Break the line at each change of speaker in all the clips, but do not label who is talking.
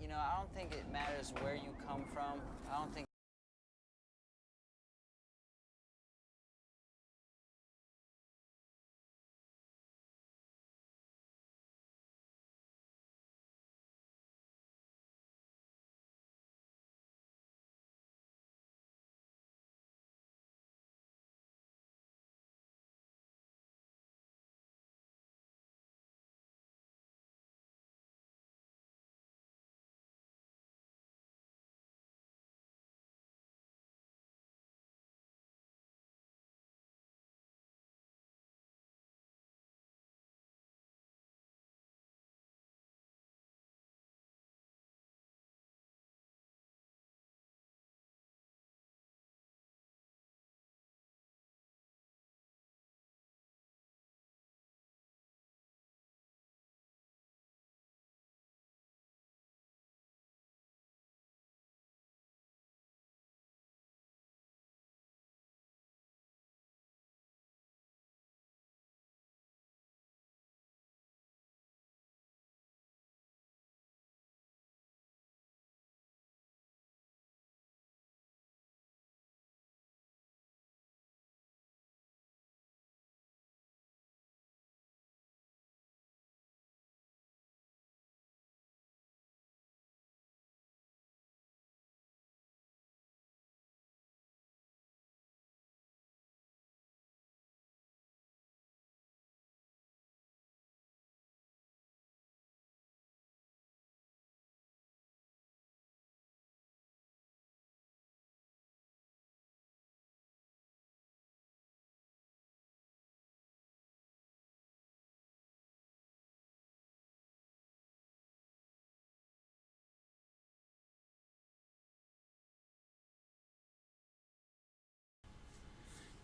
You know, I don't think it matters where you come from. I don't think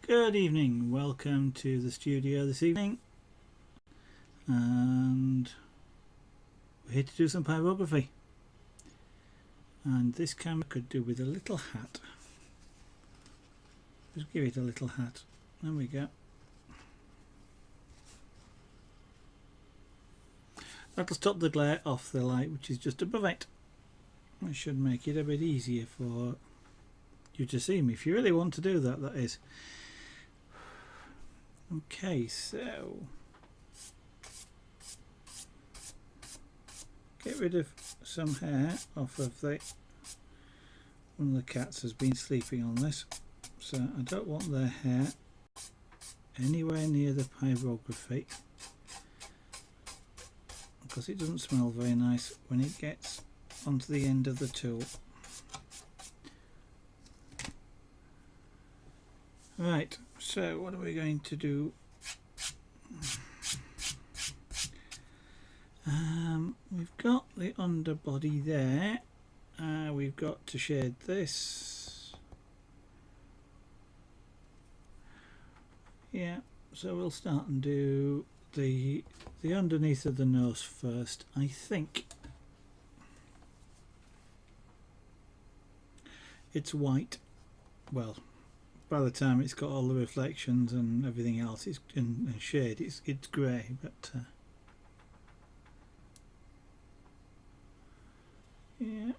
Good evening, welcome to the studio this evening, and we're here to do some pyrography, and this camera could do with a little hat. Just give it a little hat. There we go. That'll stop the glare off the light which is just above it. It should make it a bit easier for you to see me, if you really want to do that, that is. Okay, so get rid of some hair off of the one of the cats has been sleeping on this, so I don't want their hair anywhere near the pyrography because it doesn't smell very nice when it gets onto the end of the tool. Right, so what are we going to do? We've got the underbody there. We've got to shade this. Yeah, so we'll start and do the underneath of the nose first, I think. It's white. Well, by the time it's got all the reflections and everything else, it's and shade, it's grey, but yeah,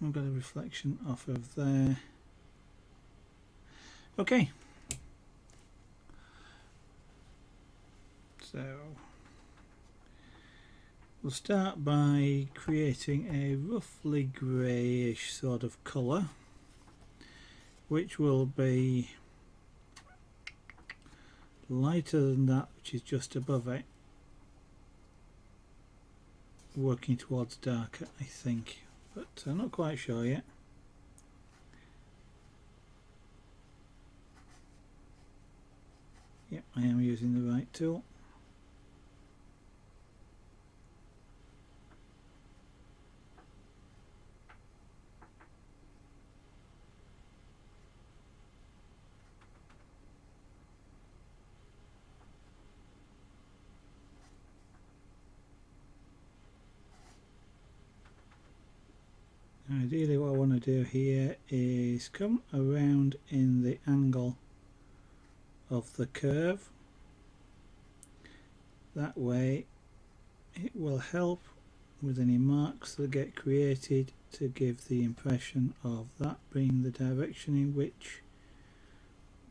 I've got a reflection off of there. Okay, so we'll start by creating a roughly greyish sort of colour, which will be lighter than that which is just above it, working towards darker, I think, but I'm not quite sure yet. Yep, I am using the right tool. Ideally what I want to do here is come around in the angle of the curve. That way it will help with any marks that get created to give the impression of that being the direction in which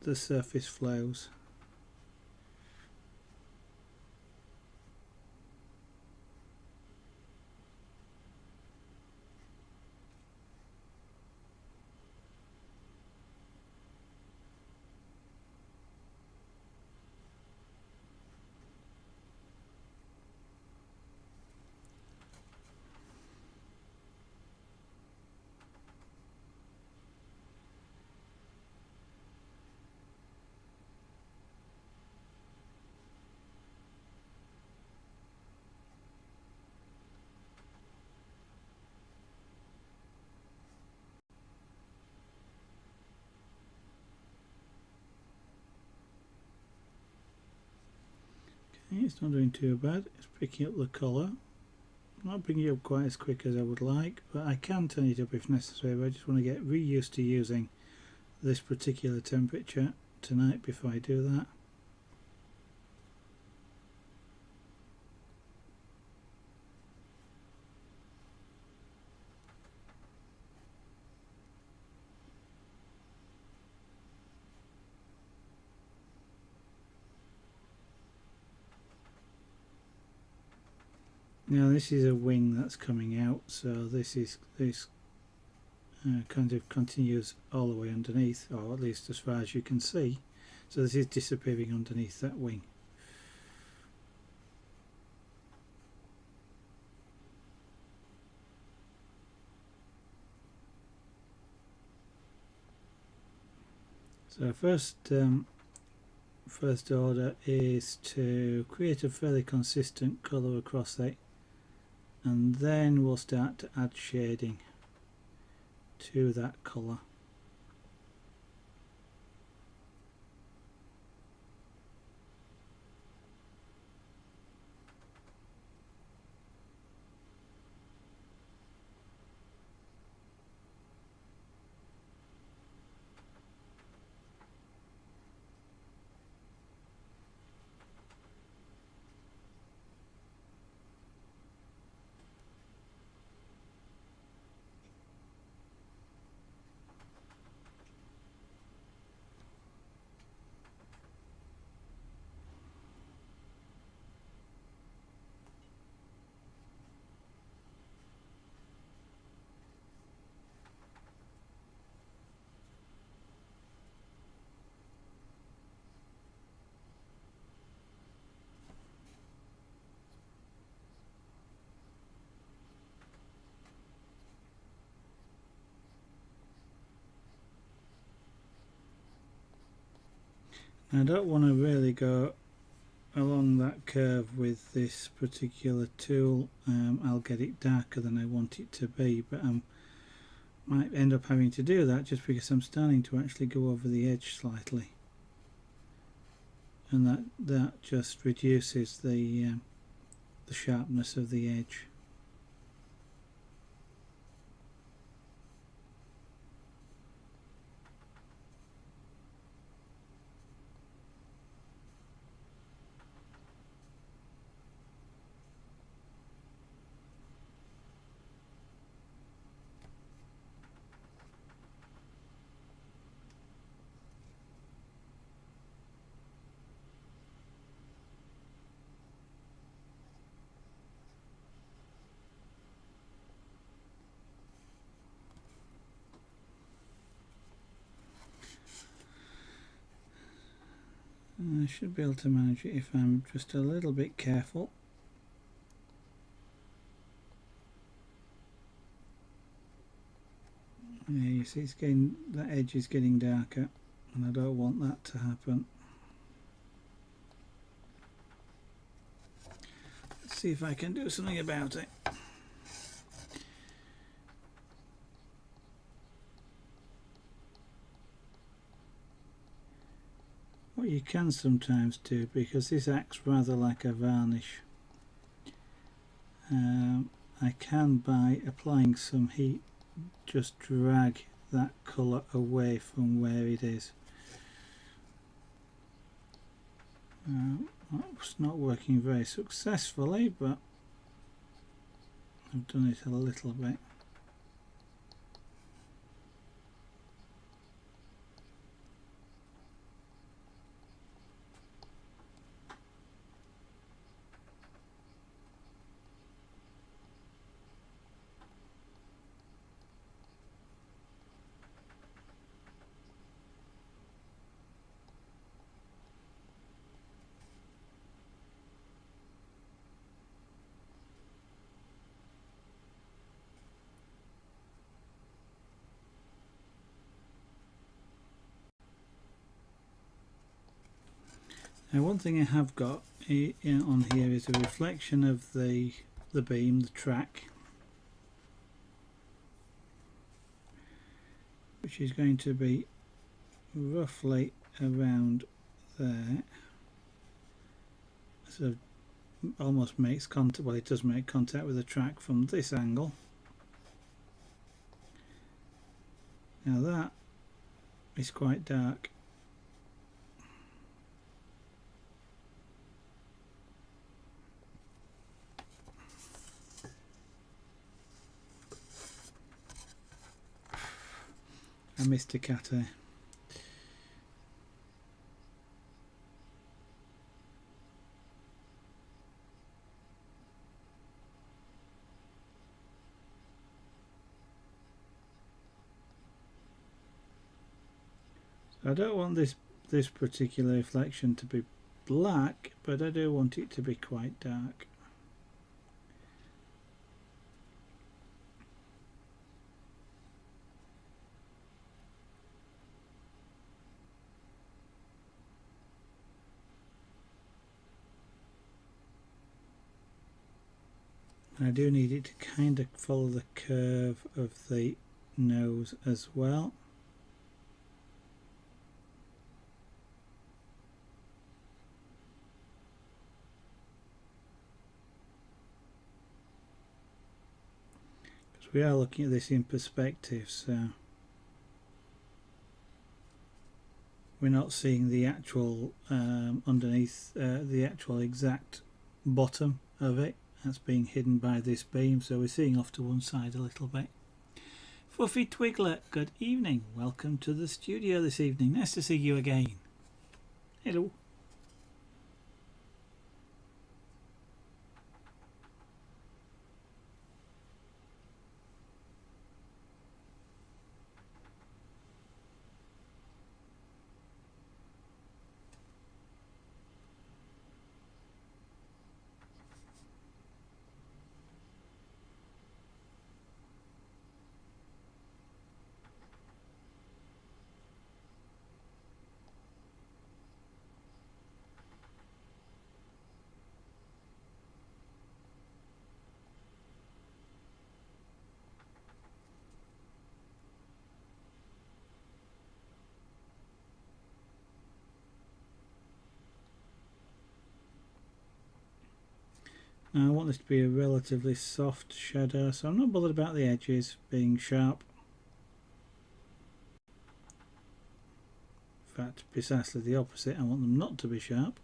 the surface flows. Okay, it's not doing too bad. It's picking up the colour. Not bringing it up quite as quick as I would like, but I can turn it up if necessary. But I just want to get reused to using this particular temperature tonight before I do that. Now this is a wing that's coming out, so this kind of continues all the way underneath, or at least as far as you can see. So this is disappearing underneath that wing. So first order is to create a fairly consistent colour across it, and then we'll start to add shading to that colour. I don't want to really go along that curve with this particular tool. I'll get it darker than I want it to be, but I might end up having to do that just because I'm starting to actually go over the edge slightly, and that just reduces the sharpness of the edge. I should be able to manage it if I'm just a little bit careful. Yeah, you see that edge is getting darker, and I don't want that to happen. Let's see if I can do something about it. What you can sometimes do, because this acts rather like a varnish, I can, by applying some heat, just drag that colour away from where it is. That's not working very successfully, but I've done it a little bit. Now one thing I have got on here is a reflection of the beam, the track, which is going to be roughly around there. So almost makes contact, well it does make contact with the track from this angle. Now that is quite dark. I missed a cat here. I don't want this particular reflection to be black, but I do want it to be quite dark. I do need it to kind of follow the curve of the nose as well. Because we are looking at this in perspective, so we're not seeing the actual underneath the actual exact bottom of it. That's being hidden by this beam, so we're seeing off to one side a little bit. Fluffy Twiglet, good evening. Welcome to the studio this evening. Nice to see you again. Hello. Now I want this to be a relatively soft shadow, so I'm not bothered about the edges being sharp. In fact, precisely the opposite, I want them not to be sharp.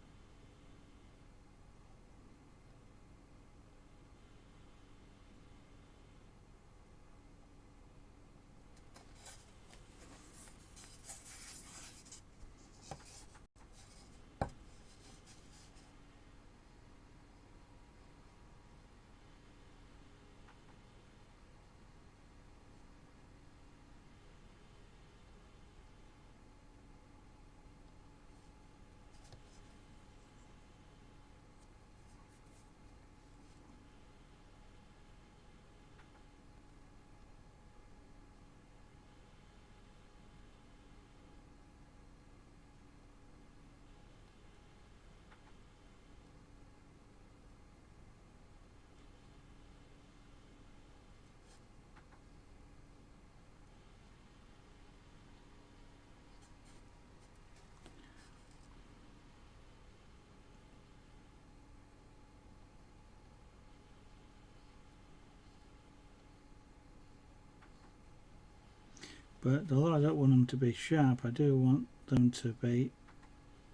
But although I don't want them to be sharp, I do want them to be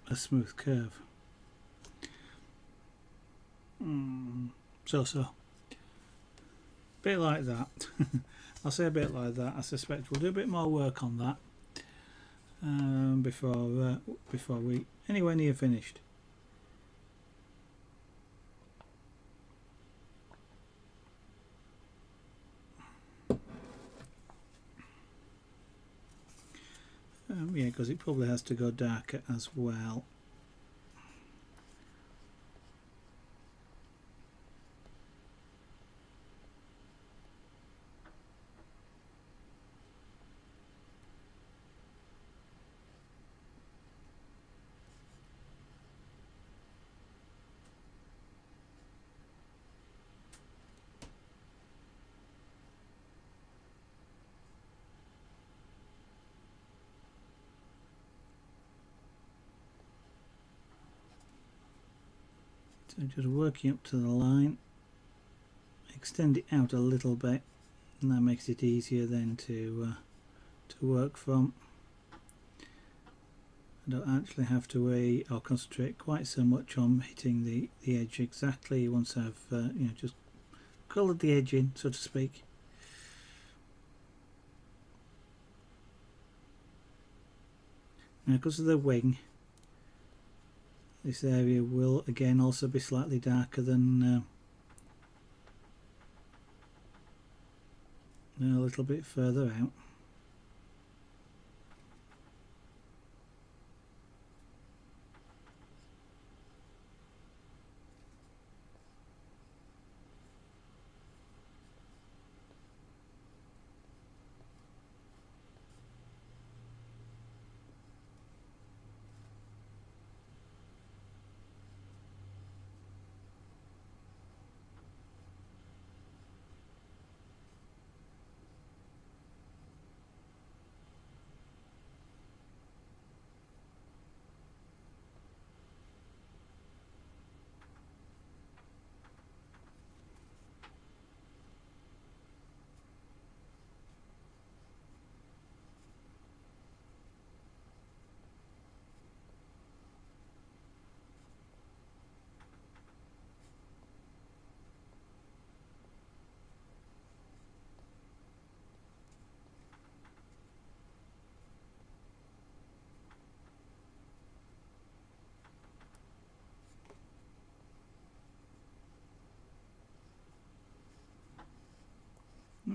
a smooth curve. So. bit like that. I'll say a bit like that. I suspect we'll do a bit more work on that before we anywhere near finished. Yeah, because it probably has to go darker as well. So just working up to the line, extend it out a little bit, and that makes it easier then to work from. I don't actually have to worry or concentrate quite so much on hitting the edge exactly once I've just coloured the edge in, so to speak. Now, because of the wing, this area will again also be slightly darker than a little bit further out.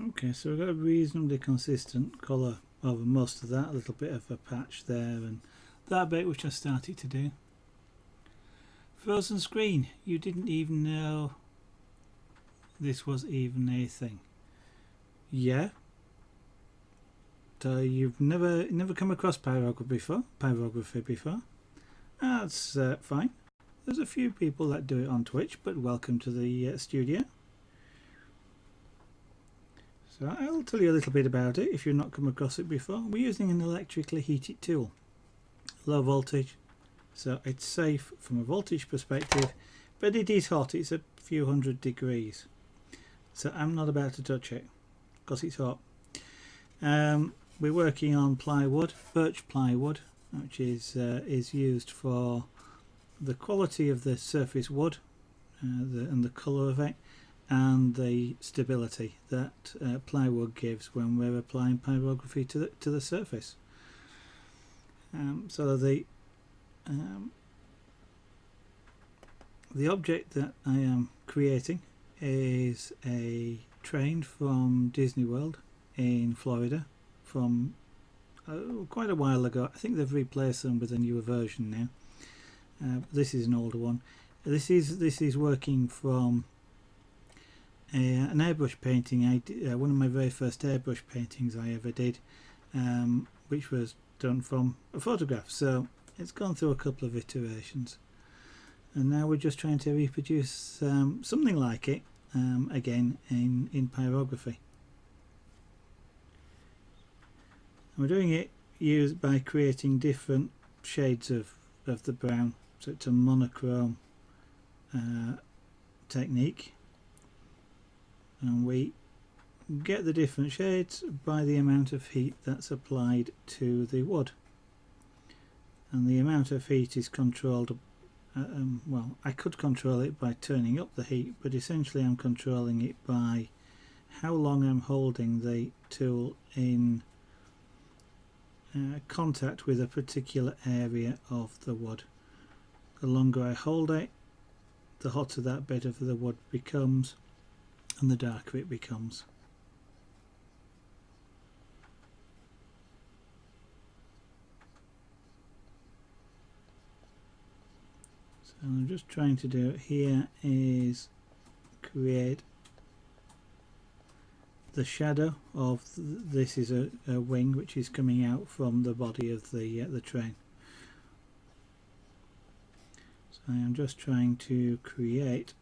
Okay, so we've got a reasonably consistent colour over most of that, a little bit of a patch there and that bit which I started to do. Frozen screen, you didn't even know this was even a thing. Yeah. So you've never come across pyrography before? That's fine. There's a few people that do it on Twitch, but welcome to the studio. So I'll tell you a little bit about it if you've not come across it before. We're using an electrically heated tool, low voltage, so it's safe from a voltage perspective, but it is hot. It's a few hundred degrees, so I'm not about to touch it because it's hot. We're working on plywood, birch plywood, which is used for the quality of the surface wood and the colour of it, and the stability that plywood gives when we're applying pyrography to the surface. So the object that I am creating is a train from Disney World in Florida from quite a while ago. I think they've replaced them with a newer version now. This is an older one. This is working from an airbrush painting. I did, one of my very first airbrush paintings I ever did, which was done from a photograph, so it's gone through a couple of iterations, and now we're just trying to reproduce something like it again in pyrography. And we're doing it by creating different shades of the brown, so it's a monochrome technique. And we get the different shades by the amount of heat that's applied to the wood, and the amount of heat is controlled well, I could control it by turning up the heat, but essentially I'm controlling it by how long I'm holding the tool in contact with a particular area of the wood. The longer I hold it, the hotter that bit of the wood becomes and the darker it becomes. So I'm just trying to do it here is create the shadow of this is a wing which is coming out from the body of the train. So I am just trying to create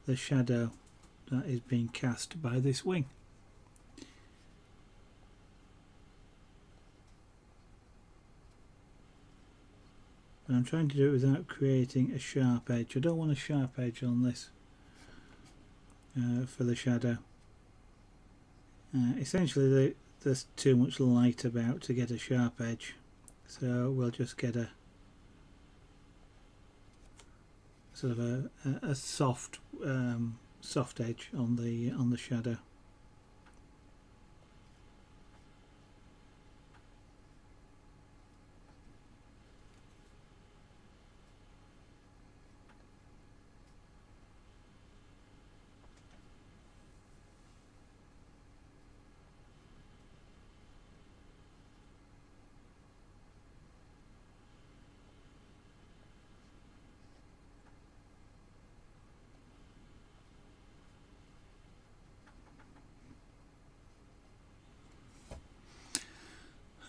the shadow that is being cast by this wing. But I'm trying to do it without creating a sharp edge. I don't want a sharp edge on this for the shadow. Essentially there's too much light about to get a sharp edge, so we'll just get a sort of a soft soft edge on the shadow.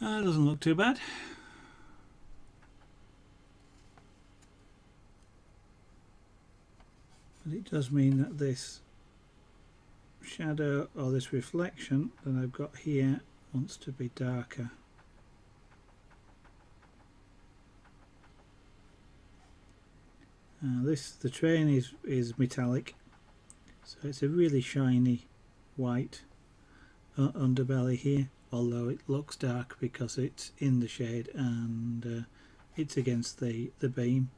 Doesn't look too bad. But it does mean that this shadow or this reflection that I've got here wants to be darker. The train is metallic, so it's a really shiny white underbelly here, although it looks dark because it's in the shade and it's against the beam.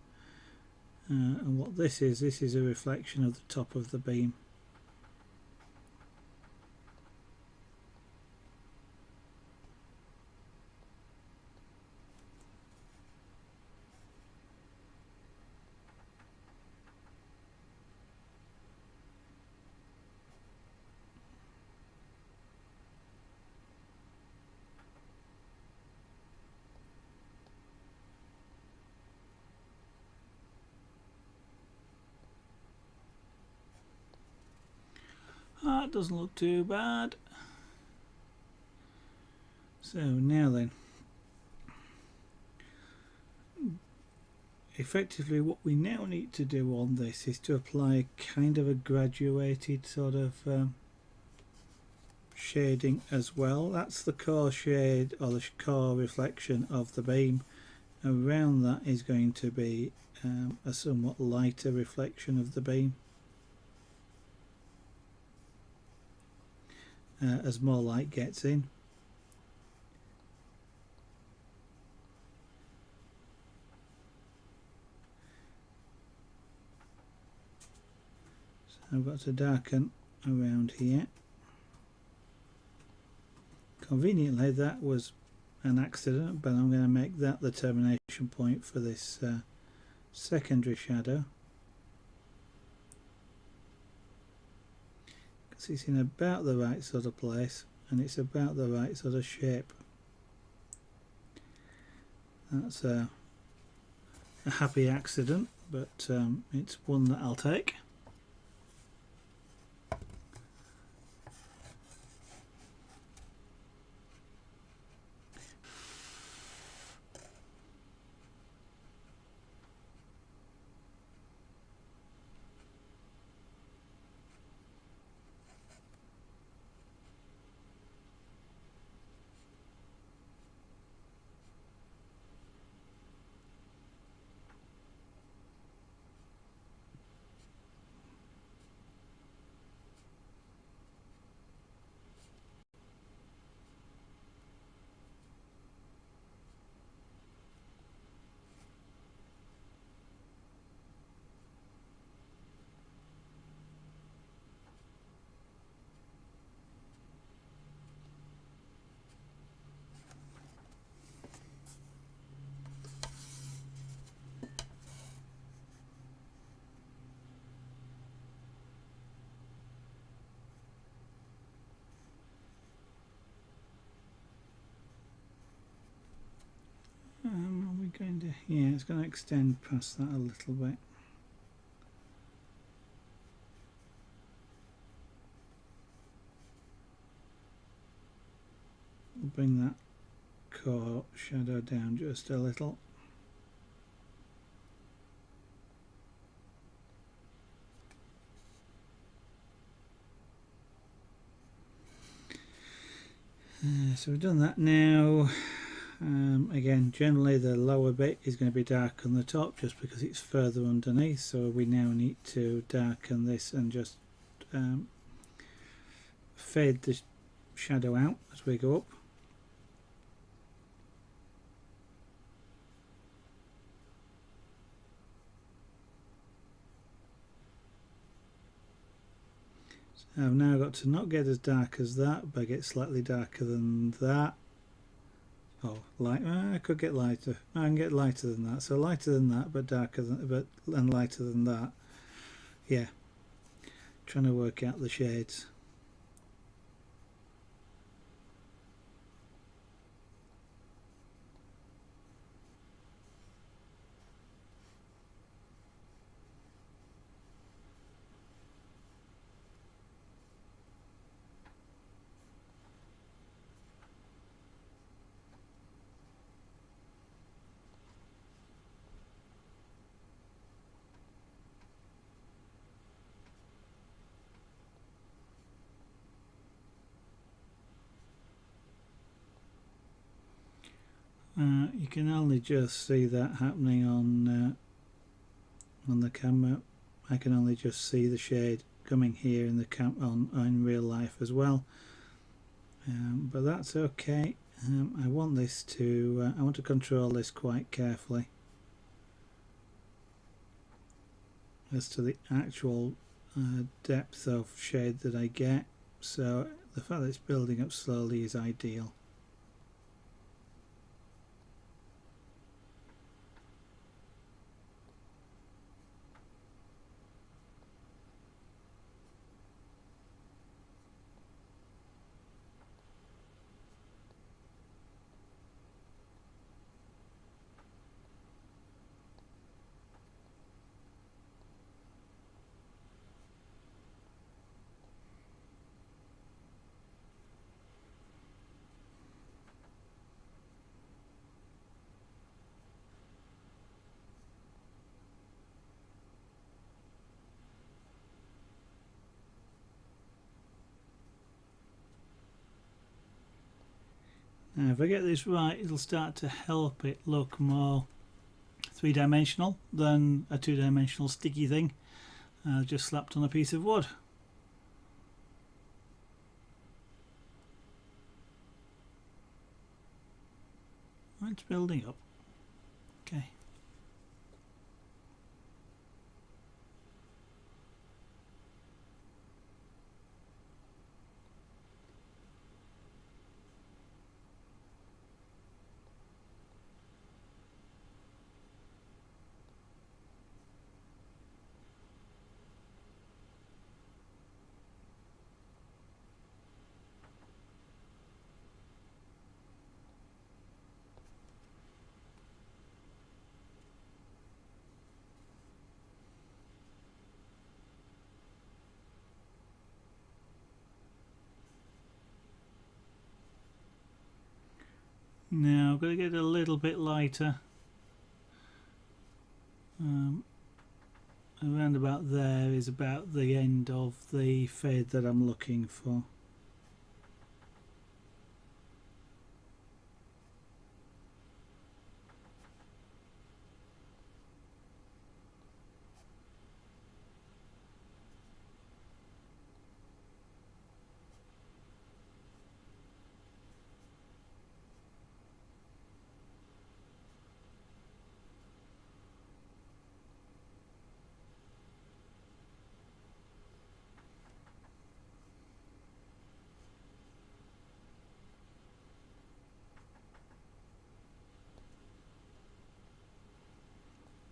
And what this is a reflection of the top of the beam. It doesn't look too bad. So now then, effectively what we now need to do on this is to apply kind of a graduated sort of shading as well. That's the core shade or the core reflection of the beam. Around that is going to be a somewhat lighter reflection of the beam. As more light gets in. So I've got to darken around here. Conveniently that was an accident, but I'm going to make that the termination point for this secondary shadow. It's in about the right sort of place and it's about the right sort of shape. That's a happy accident, but it's one that I'll take. yeah, it's going to extend past that a little bit. We'll bring that core shadow down just a little. So we've done that now. Again, generally the lower bit is going to be dark on the top just because it's further underneath, so we now need to darken this and just fade the shadow out as we go up. I've now got to not get as dark as that, but get slightly darker than that. Oh, light. I could get lighter. I can get lighter than that. So lighter than that, but darker than, and lighter than that. Yeah. Trying to work out the shades. You can only just see that happening on the camera. I can only just see the shade coming here in the on real life as well, but that's okay. I want this to I want to control this quite carefully as to the actual depth of shade that I get, so the fact that it's building up slowly is ideal. Now if I get this right, it'll start to help it look more three-dimensional than a two-dimensional sticky thing just slapped on a piece of wood. It's building up. Okay. Now I'm going to get a little bit lighter. Around about there is about the end of the fade that I'm looking for.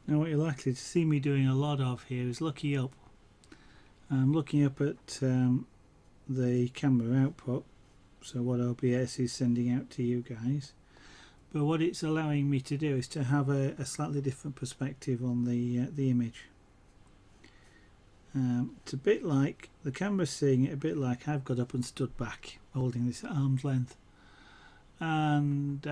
Now what you're likely to see me doing a lot of here is looking up. I'm looking up at the camera output, so what OBS is sending out to you guys, but what it's allowing me to do is to have a slightly different perspective on the image. It's a bit like the camera's seeing it a bit like I've got up and stood back holding this at arm's length, and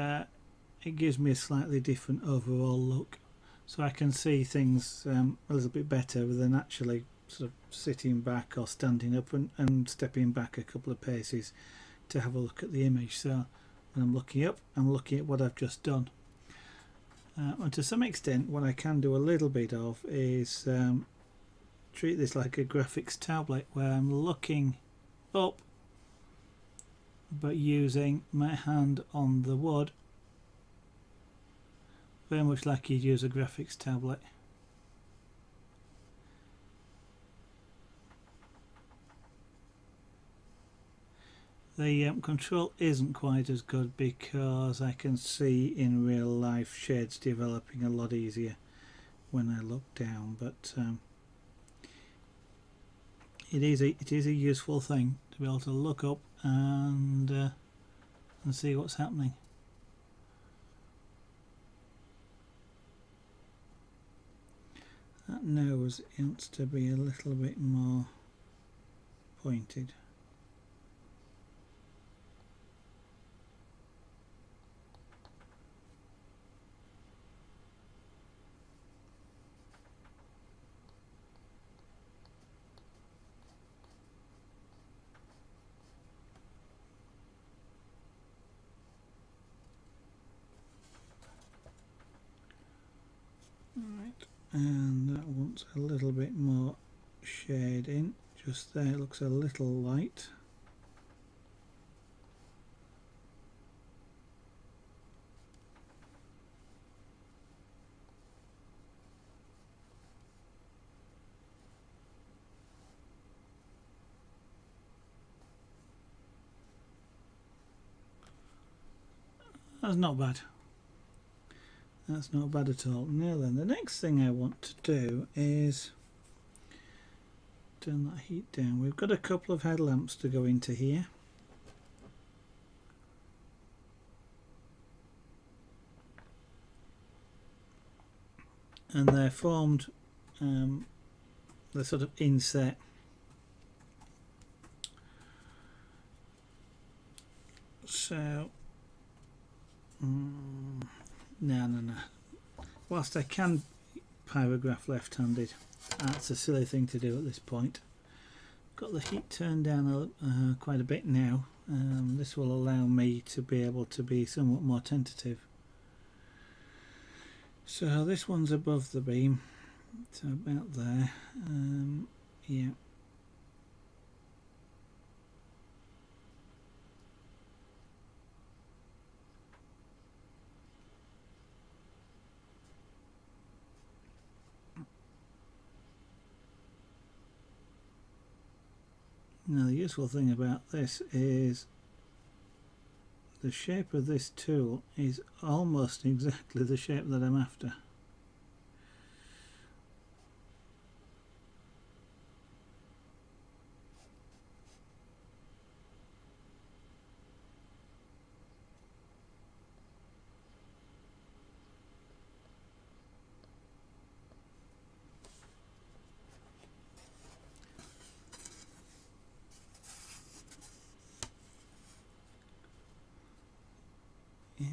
it gives me a slightly different overall look, so I can see things a little bit better than actually sort of sitting back or standing up and stepping back a couple of paces to have a look at the image. So when I'm looking up, I'm looking at what I've just done. And to some extent what I can do a little bit of is treat this like a graphics tablet, where I'm looking up but using my hand on the wood, very much like you'd use a graphics tablet. The control isn't quite as good because I can see in real life shades developing a lot easier when I look down, but it is a useful thing to be able to look up and see what's happening. That nose wants to be a little bit more pointed. And that wants a little bit more shade in. Just there, it looks a little light. That's not bad. That's not bad at all. Now then, the next thing I want to do is turn that heat down. We've got a couple of headlamps to go into here. And they're formed, they're sort of inset. So, no. Whilst I can pyrograph left-handed, that's a silly thing to do at this point. Got the heat turned down quite a bit now. This will allow me to be able to be somewhat more tentative. So this one's above the beam, so about there. Yeah. Now the useful thing about this is the shape of this tool is almost exactly the shape that I'm after. Yeah.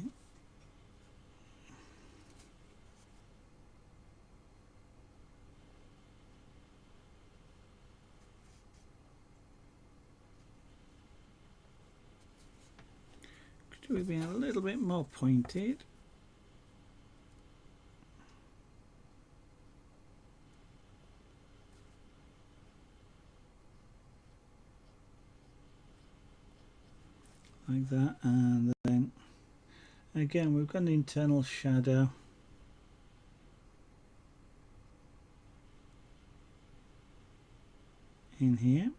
Could we be a little bit more pointed? Like that, and then again we've got an internal shadow. In here.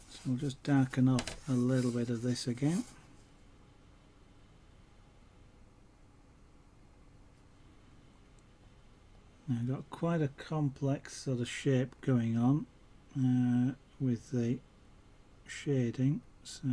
So we'll just darken off a little bit of this again. Now I've got quite a complex sort of shape going on with the shading, so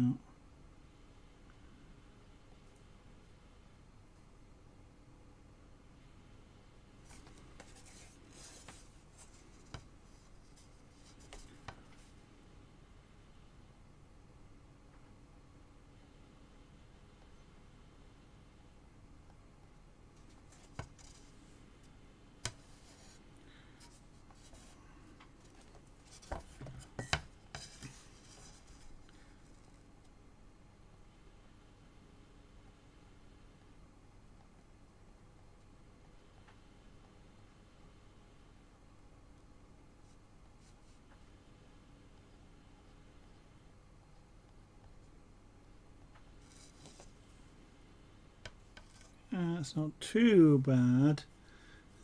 it's not too bad,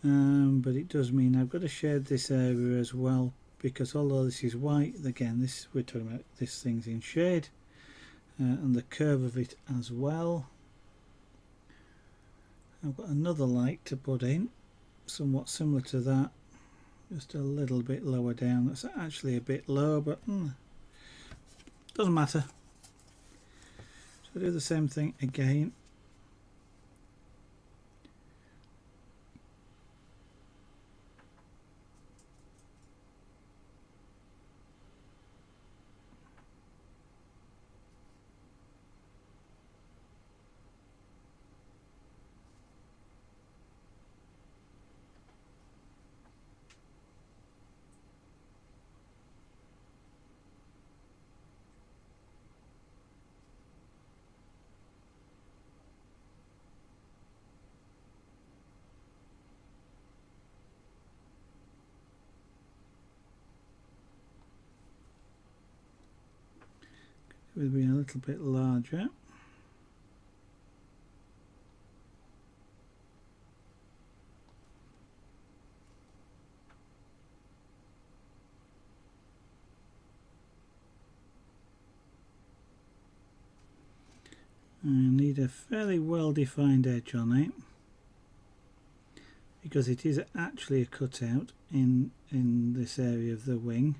but it does mean I've got to shade this area as well, because although this is white, again this we're talking about this thing's in shade, and the curve of it as well. I've got another light to put in, somewhat similar to that, just a little bit lower down. That's actually a bit low, but doesn't matter. So do the same thing again. With being a little bit larger. I need a fairly well defined edge on it, because it is actually a cutout in this area of the wing.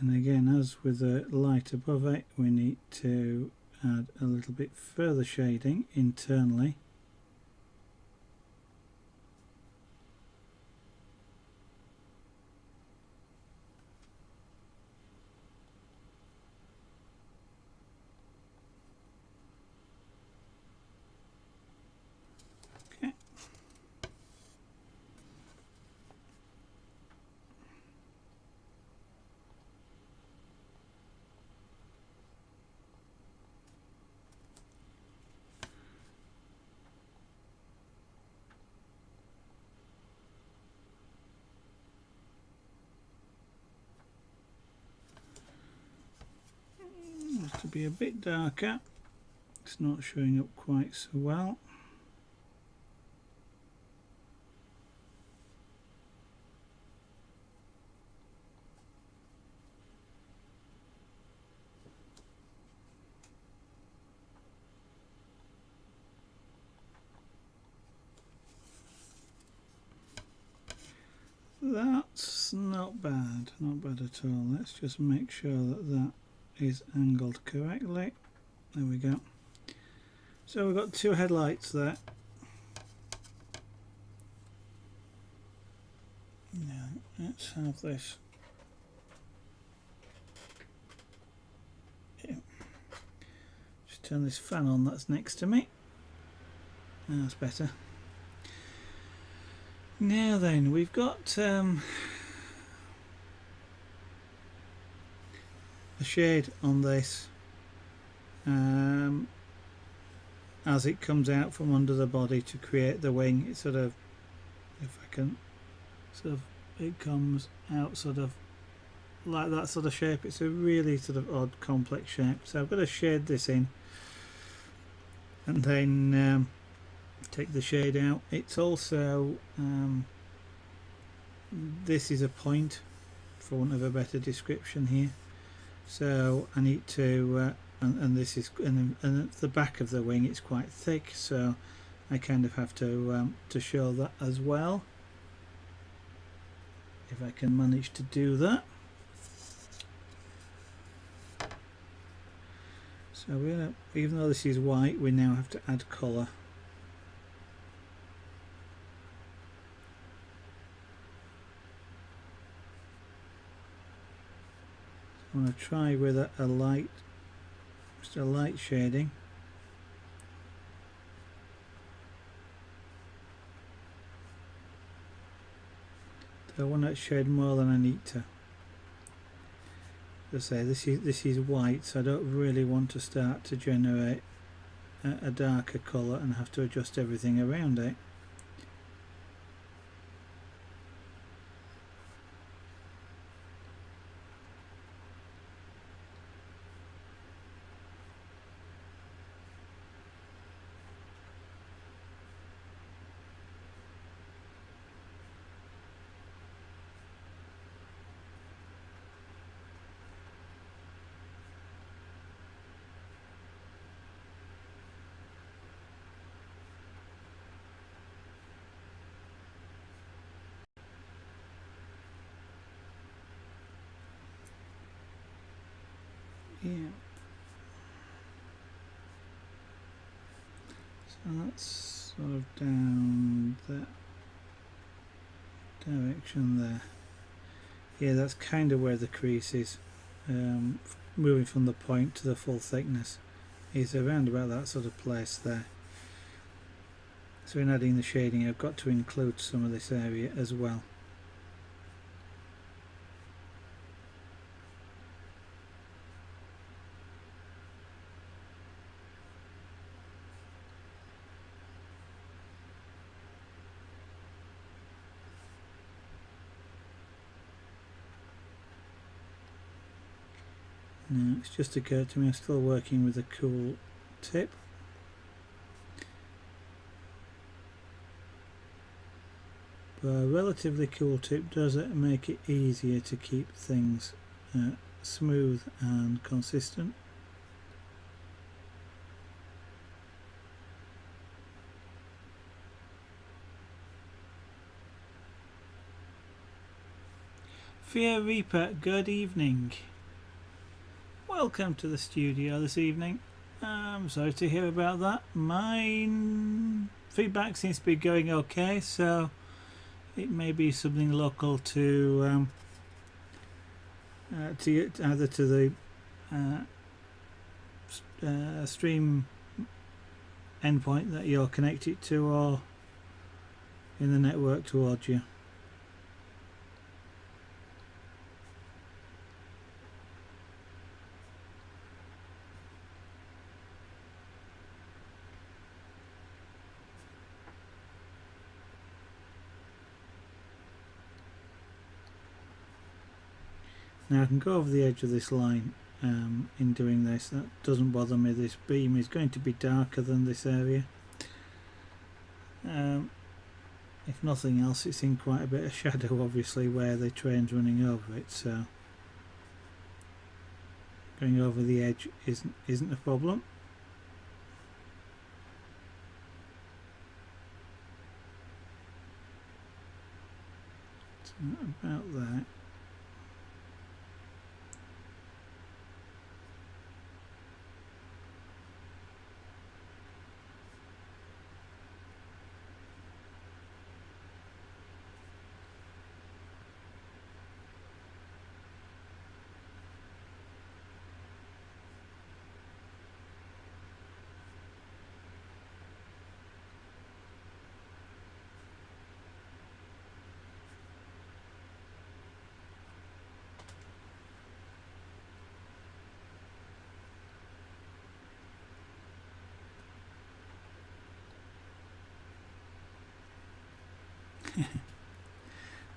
And again, as with the light above it, we need to add a little bit further shading internally. Okay. To be a bit darker, it's not showing up quite so well. That's not bad at all. Let's just make sure that that is angled correctly. There we go. So we've got two headlights there. Now let's have this. Yeah. Just turn this fan on that's next to me. That's better. Now then, we've got a shade on this as it comes out from under the body to create the wing. It sort of, if I can, sort of, it comes out sort of like that sort of shape. It's a really sort of odd, complex shape. So I've got to shade this in and then take the shade out. It's also this is a point, for want of a better description here. So I need to, and this is, and at the back of the wing it's quite thick, so I kind of have to show that as well. If I can manage to do that. So we're gonna, even though this is white, we now have to add colour. So I'm going to try with a light, just a light shading. Don't want to shade more than I need to. As I say, this is white, so I don't really want to start to generate a darker colour and have to adjust everything around it. Yeah. So that's sort of down that direction there. Yeah, that's kind of where the crease is. Moving from the point to the full thickness is around about that sort of place there. So in adding the shading, I've got to include some of this area as well. Now it's just occurred to me I'm still working with a cool tip. But a relatively cool tip does it make it easier to keep things smooth and consistent. Fear Reaper, good evening. Welcome to the studio this evening. I'm sorry to hear about that. Mine feedback seems to be going okay, so it may be something local to either to the stream endpoint that you're connected to, or in the network towards you. Now I can go over the edge of this line in doing this. That doesn't bother me. This beam is going to be darker than this area. If nothing else, it's in quite a bit of shadow, obviously, where the train's running over it, so going over the edge isn't a problem. So about that.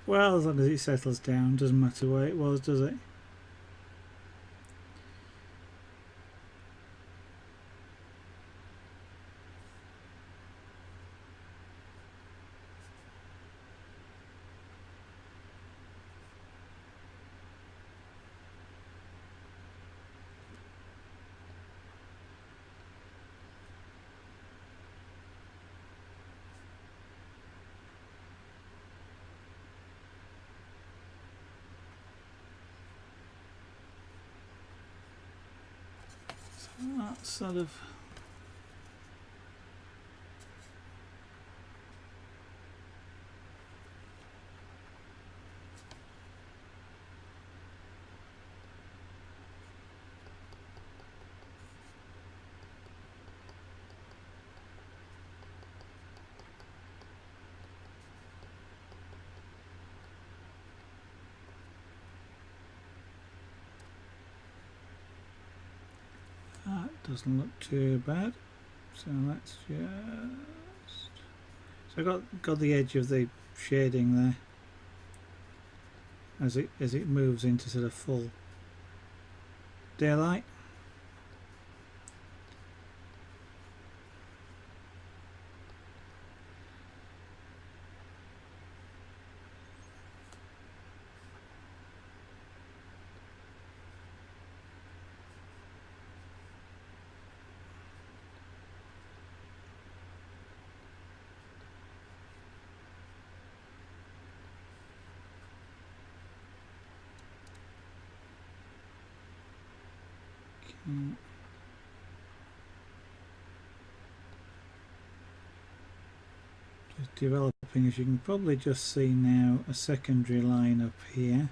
Well, as long as it settles down, doesn't matter where it was, does it? That sort of that doesn't look too bad. So let's just, so I got the edge of the shading there as it moves into sort of full daylight. Just developing, as you can probably just see now, a secondary line up here.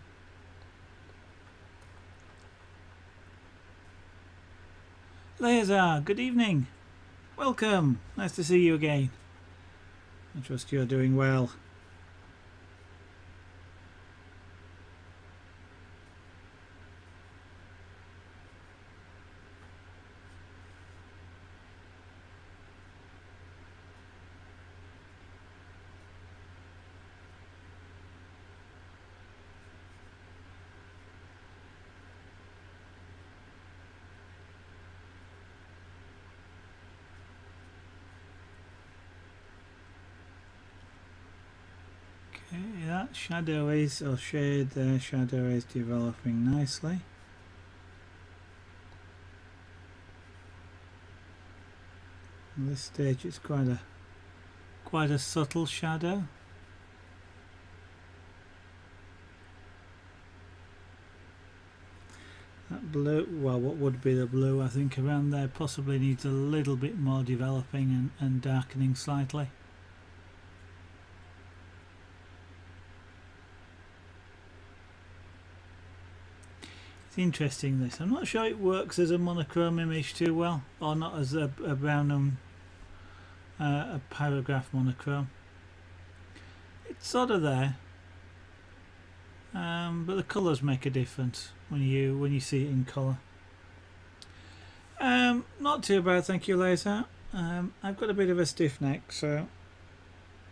Laser, good evening. Welcome. Nice to see you again. I trust you're doing well. Okay, that shadow is, or shade there, shadow is developing nicely. At this stage it's quite a subtle shadow. That blue, well, what would be the blue, I think around there possibly needs a little bit more developing and darkening slightly. It's interesting this. I'm not sure it works as a monochrome image too well, or not as a brown a pyrograph monochrome. It's sort of there, but the colours make a difference when you see it in colour. Not too bad, thank you, Laser. I've got a bit of a stiff neck, so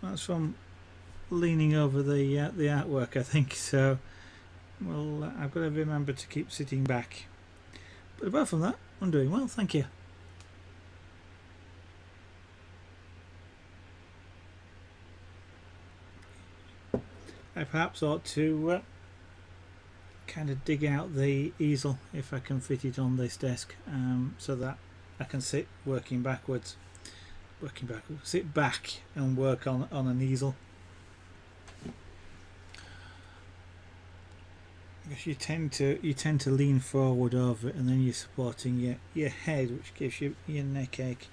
that's from leaning over the artwork, I think. So, well, I've got to remember to keep sitting back. But apart from that, I'm doing well, thank you. I perhaps ought to kind of dig out the easel if I can fit it on this desk, so that I can sit working backwards, sit back and work on an easel. Because you tend to lean forward over it, and then you're supporting your head, which gives you your neck ache.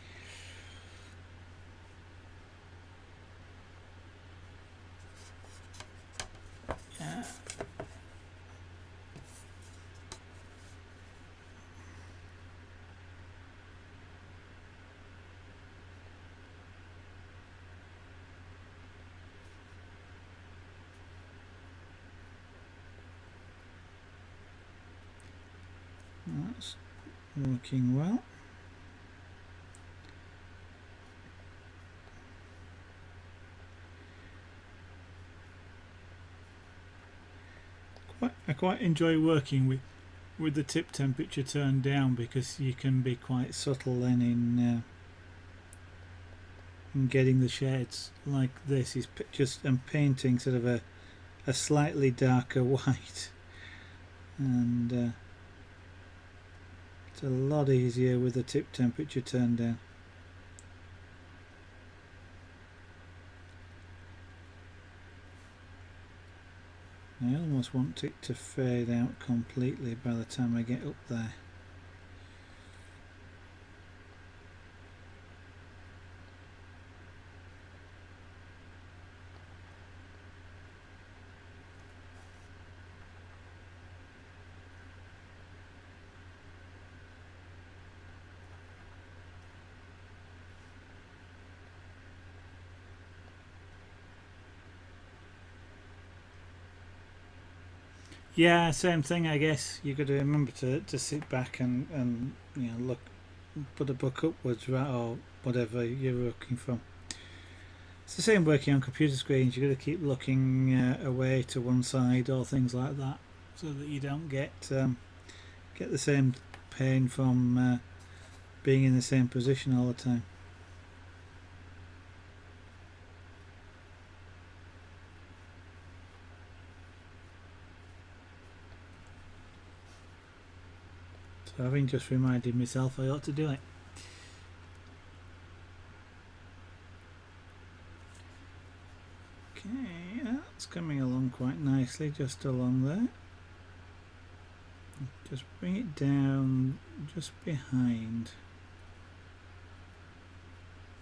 That's working well. I quite enjoy working with the tip temperature turned down, because you can be quite subtle then in getting the shades like this. Is just I'm painting sort of a slightly darker white, and it's a lot easier with the tip temperature turned down. I almost want it to fade out completely by the time I get up there. Yeah, same thing. I guess you got to remember to sit back and look, put a book upwards, right, or whatever you're working from. It's the same working on computer screens. You got to keep looking away to one side or things like that, so that you don't get the same pain from being in the same position all the time. So having just reminded myself I ought to do it. Okay, that's coming along quite nicely, just along there. Just bring it down just behind.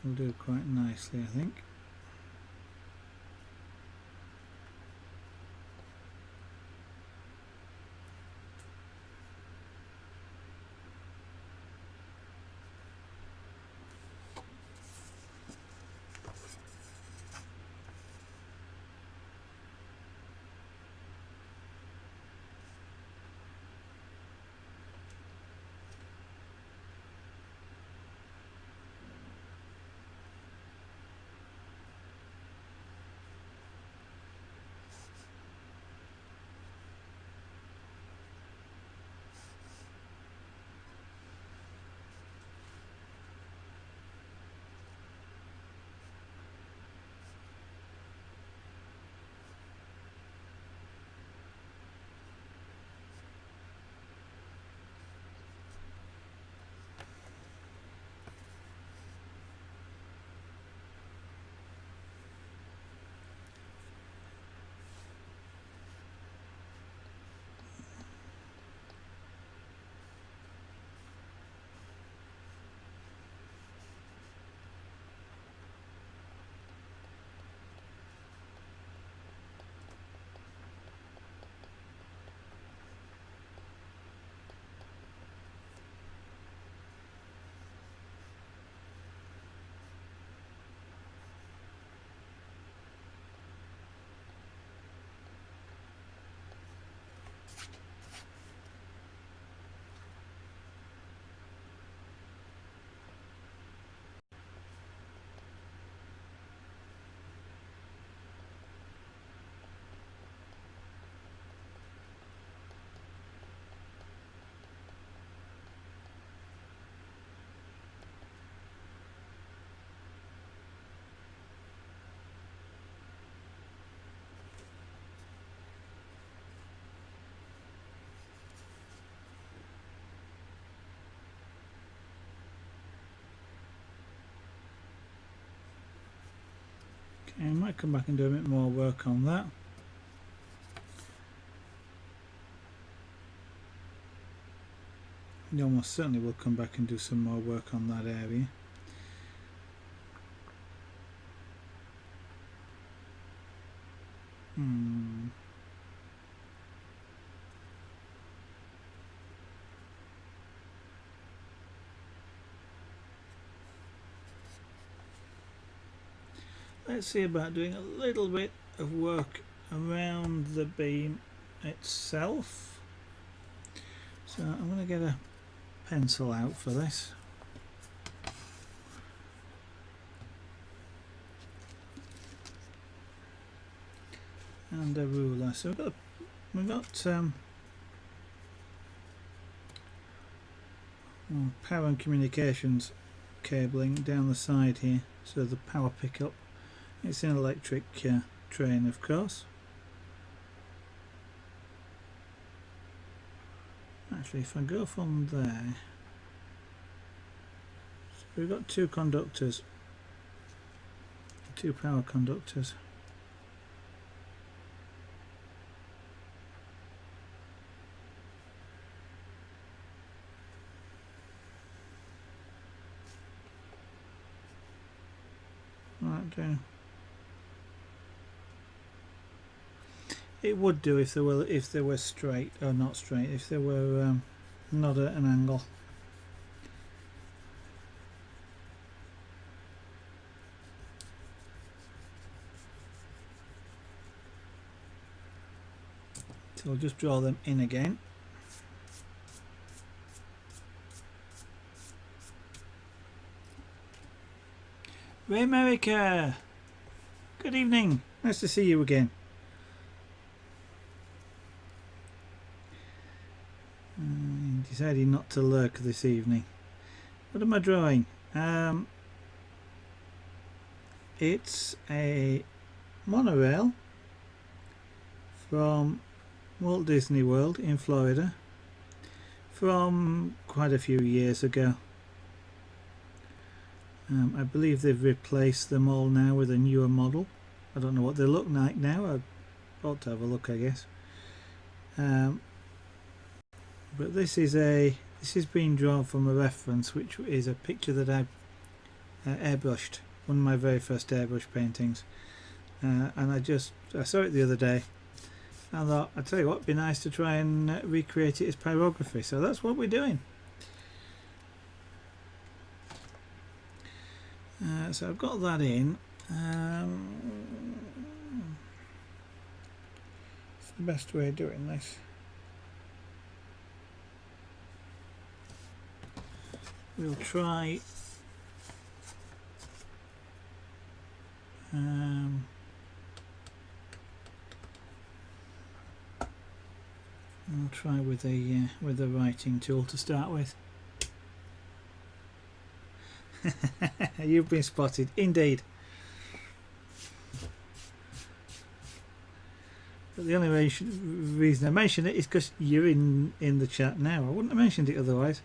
Will do quite nicely, I think. Okay, I might come back and do a bit more work on that. You almost certainly will come back and do some more work on that area. Let's see about doing a little bit of work around the beam itself. So I'm going to get a pencil out for this. And a ruler. So we've got power and communications cabling down the side here. So the power pickup. It's an electric train, of course. Actually, if I go from there, so we've got two conductors, two power conductors. Right down. It would do if they were straight, or not straight, if they were not at an angle. So I'll just draw them in again. Ray America! Good evening, nice to see you again. Decided not to lurk this evening. What am I drawing? It's a monorail from Walt Disney World in Florida from quite a few years ago. I believe they've replaced them all now with a newer model. I don't know what they look like now. I ought to have a look, I guess. But this is being drawn from a reference, which is a picture that I airbrushed, one of my very first airbrush paintings, and I saw it the other day. I thought, I tell you what, it'd be nice to try and recreate it as pyrography. So that's what we're doing. So I've got that in. It's the best way of doing this. We'll try I'll try with a writing tool to start with. You've been spotted, indeed. But the only reason I mention it is because you're in the chat now. I wouldn't have mentioned it otherwise.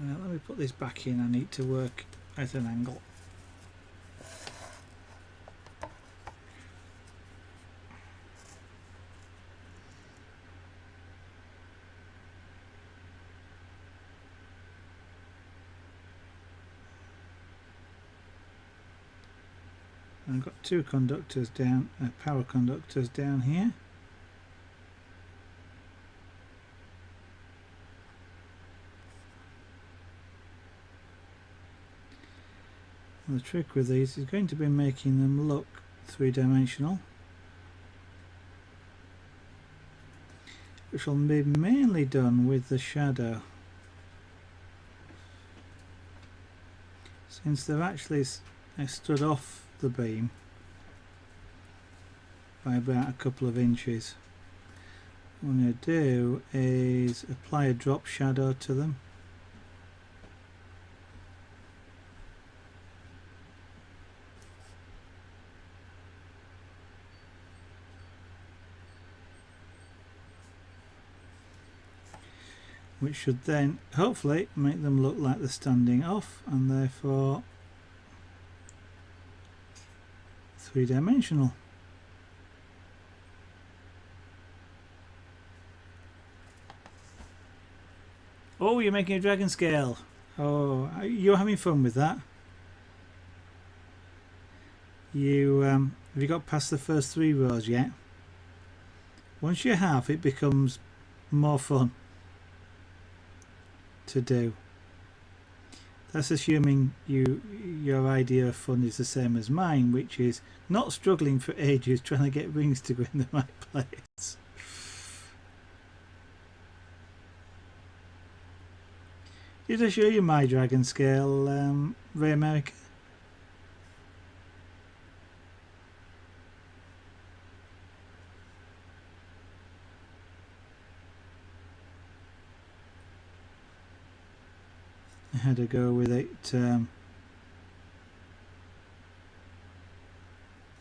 Let me put this back in. I need to work at an angle. I've got two conductors down, power conductors down here. And the trick with these is going to be making them look three-dimensional, which will be mainly done with the shadow, since they're actually stood off the beam by about a couple of inches. What I'm going to do is apply a drop shadow to them. Which should then hopefully make them look like they're standing off and therefore three-dimensional. Oh, you're making a dragon scale. Oh, you're having fun with that. Have you got past the first 3 rows yet? Once you have, it becomes more fun to do. That's assuming your idea of fun is the same as mine, which is not struggling for ages trying to get rings to go in the right place. Did I show you my dragon scale, Ray America? I had to go with it.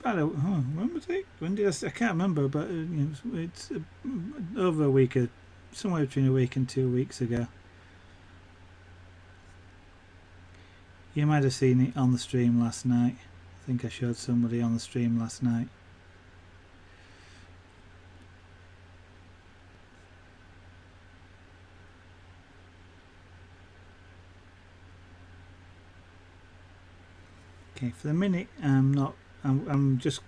When was it? When did I can't remember, but it's over a week, somewhere between a week and 2 weeks ago. You might have seen it on the stream last night. I think I showed somebody on the stream last night. Okay, for the minute I'm just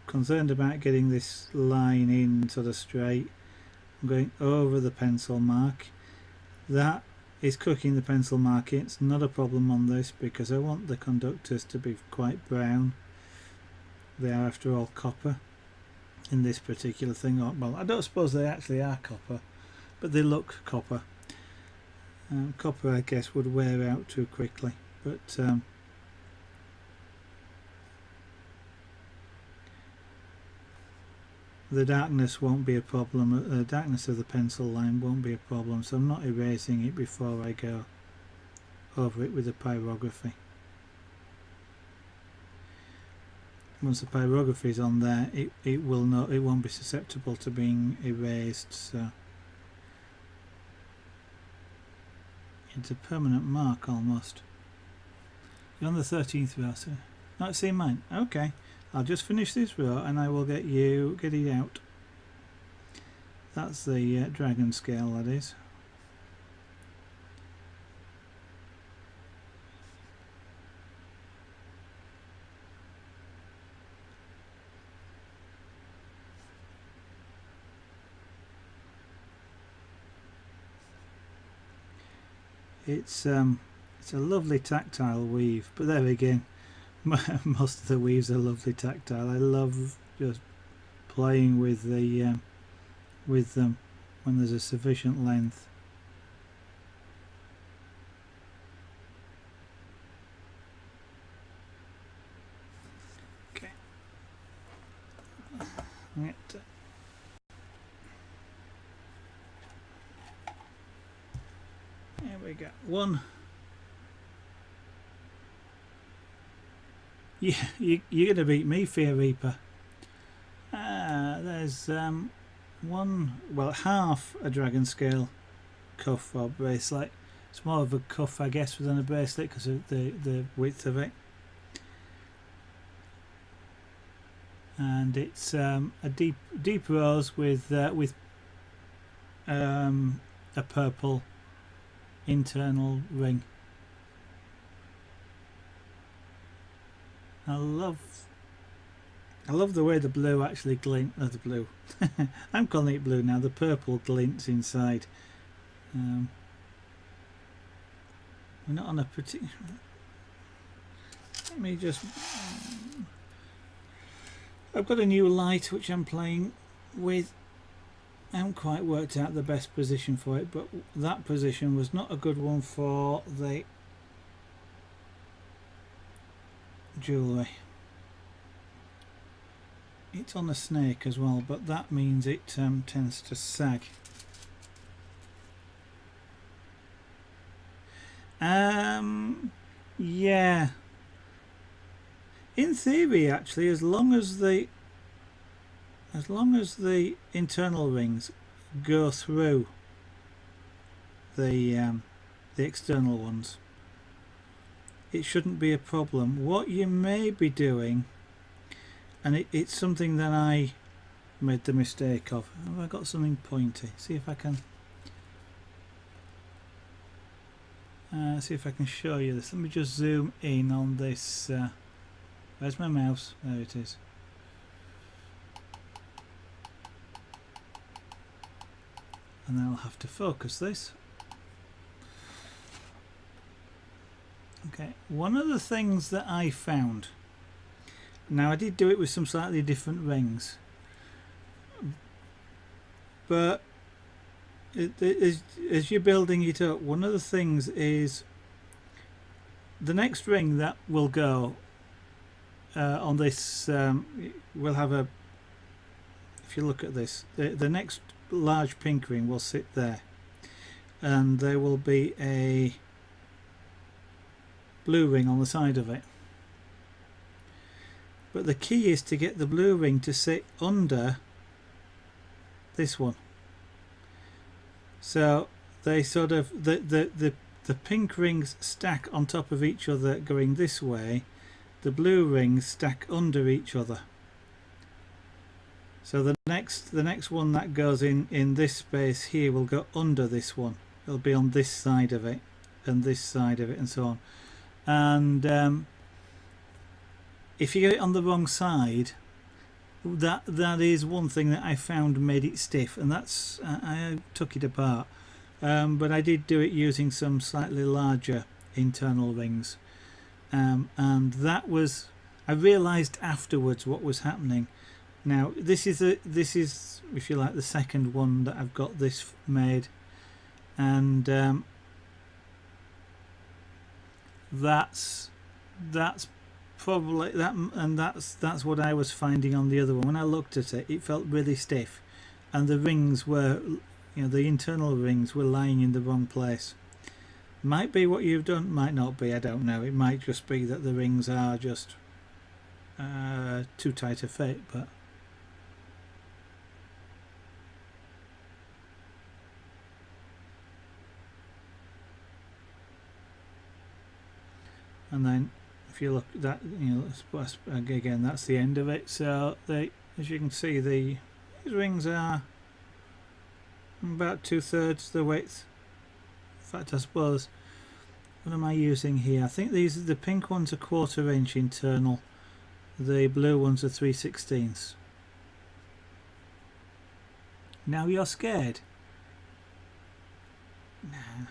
concerned about getting this line in sort of straight. I'm going over the pencil mark. That is cooking the pencil mark. It's not a problem on this because I want the conductors to be quite brown. They are after all copper. in this particular thing. Well, I don't suppose they actually are copper, but they look copper. Copper, I guess, would wear out too quickly, but the darkness won't be a problem. The darkness of the pencil line won't be a problem, so I'm not erasing it before I go over it with the pyrography. Once the pyrography is on there, it won't be susceptible to being erased. So it's a permanent mark almost. You're on the 13th row, so not seeing mine. Okay, I'll just finish this row and I will get it out. That's the dragon scale, that is. It's a lovely tactile weave, but there again, most of the weaves are lovely tactile. I love just playing with them when there's a sufficient length. Okay. There we go. One. Yeah, you're going to beat me, Fear Reaper. There's one, well, half a dragon scale cuff or bracelet. It's more of a cuff, I guess, than a bracelet because of the width of it. And it's a deep rose with a purple internal ring. I love the way the blue actually glint. The blue. I'm calling it blue now. The purple glints inside. We're not on a particular. Let me just. I've got a new light which I'm playing with. I haven't quite worked out the best position for it, but that position was not a good one for the jewellery. It's on a snake as well, but that means it tends to sag. Yeah. In theory, actually, as long as the internal rings go through the external ones, it shouldn't be a problem. What you may be doing, and it's something that I made the mistake of. Have I got something pointy? See if I can show you this. Let me just zoom in on this. Where's my mouse? There it is. And then I'll have to focus this. Okay, one of the things that I found, now I did do it with some slightly different rings, but as you're building it up, one of the things is the next ring that will go on this, will have a, if you look at this, the next large pink ring will sit there, and there will be a blue ring on the side of it. But the key is to get the blue ring to sit under this one. So they sort of, the pink rings stack on top of each other going this way, the blue rings stack under each other. So the next one that goes in this space here will go under this one. It'll be on this side of it and this side of it and so on. And if you get it on the wrong side, that is one thing that I found made it stiff, and that's I took it apart. But I did do it using some slightly larger internal rings, and that was, I realised afterwards what was happening. Now this is if you like the second one that I've got this made, and that's probably that, and that's what I was finding on the other one. When I looked at it, it felt really stiff, and the rings were, the internal rings were lying in the wrong place. Might be what you've done, might not be, I don't know. It might just be that the rings are just too tight a fit, but and then if you look at that, again, that's the end of it. So as you can see, these rings are about 2/3 the width. In fact, I suppose, what am I using here? I think the pink ones are 1/4 inch internal, the blue ones are 3/16. Now you're scared? Nah.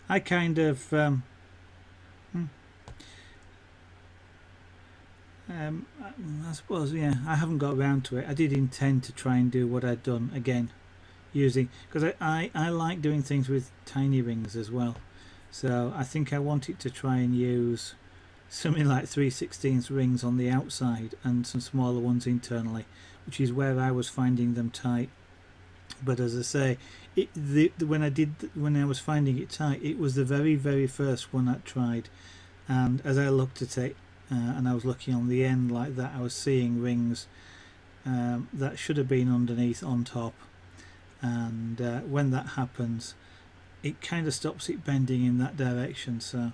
I kind of I suppose, yeah, I haven't got around to it. I did intend to try and do what I'd done again, using, because I like doing things with tiny rings as well, so I think I wanted to try and use something like 3/16 rings on the outside and some smaller ones internally, which is where I was finding them tight. But as I say, when I was finding it tight, it was the very first one I tried, and as I looked at it and I was looking on the end like that, I was seeing rings that should have been underneath on top, and when that happens, it kind of stops it bending in that direction. So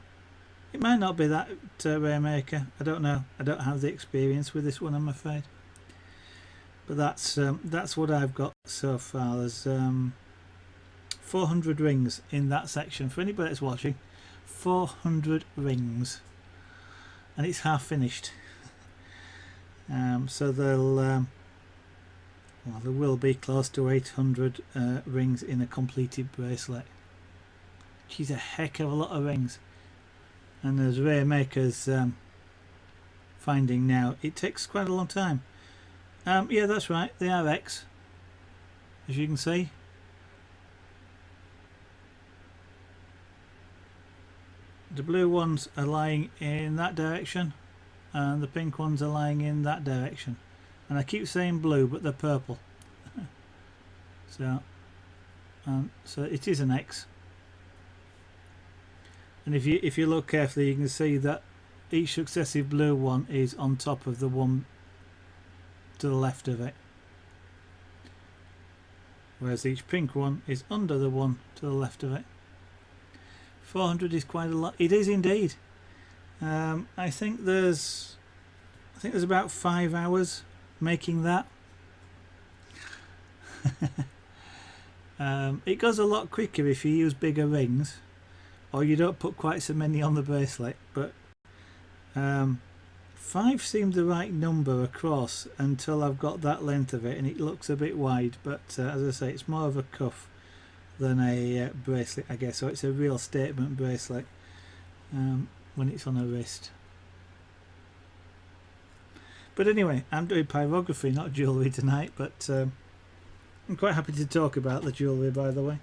it might not be that Rainmaker, I don't know, I don't have the experience with this one, I'm afraid. But that's what I've got so far. There's 400 rings in that section. For anybody that's watching, 400 rings, and it's half finished. So there will be close to 800 rings in a completed bracelet, which is a heck of a lot of rings. And as Rainmaker's finding now, it takes quite a long time. Yeah, that's right, they are X, as you can see. The blue ones are lying in that direction, and the pink ones are lying in that direction. And I keep saying blue, but they're purple. So it is an X. And if you look carefully, you can see that each successive blue one is on top of the one to the left of it, whereas each pink one is under the one to the left of it. 400 is quite a lot. It is indeed. I think there's about 5 hours making that. It goes a lot quicker if you use bigger rings, or you don't put quite so many on the bracelet, but 5 seemed the right number across until I've got that length of it, and it looks a bit wide, but as I say, it's more of a cuff than a bracelet, I guess, so it's a real statement bracelet when it's on a wrist. But anyway, I'm doing pyrography, not jewellery tonight, but I'm quite happy to talk about the jewellery, by the way.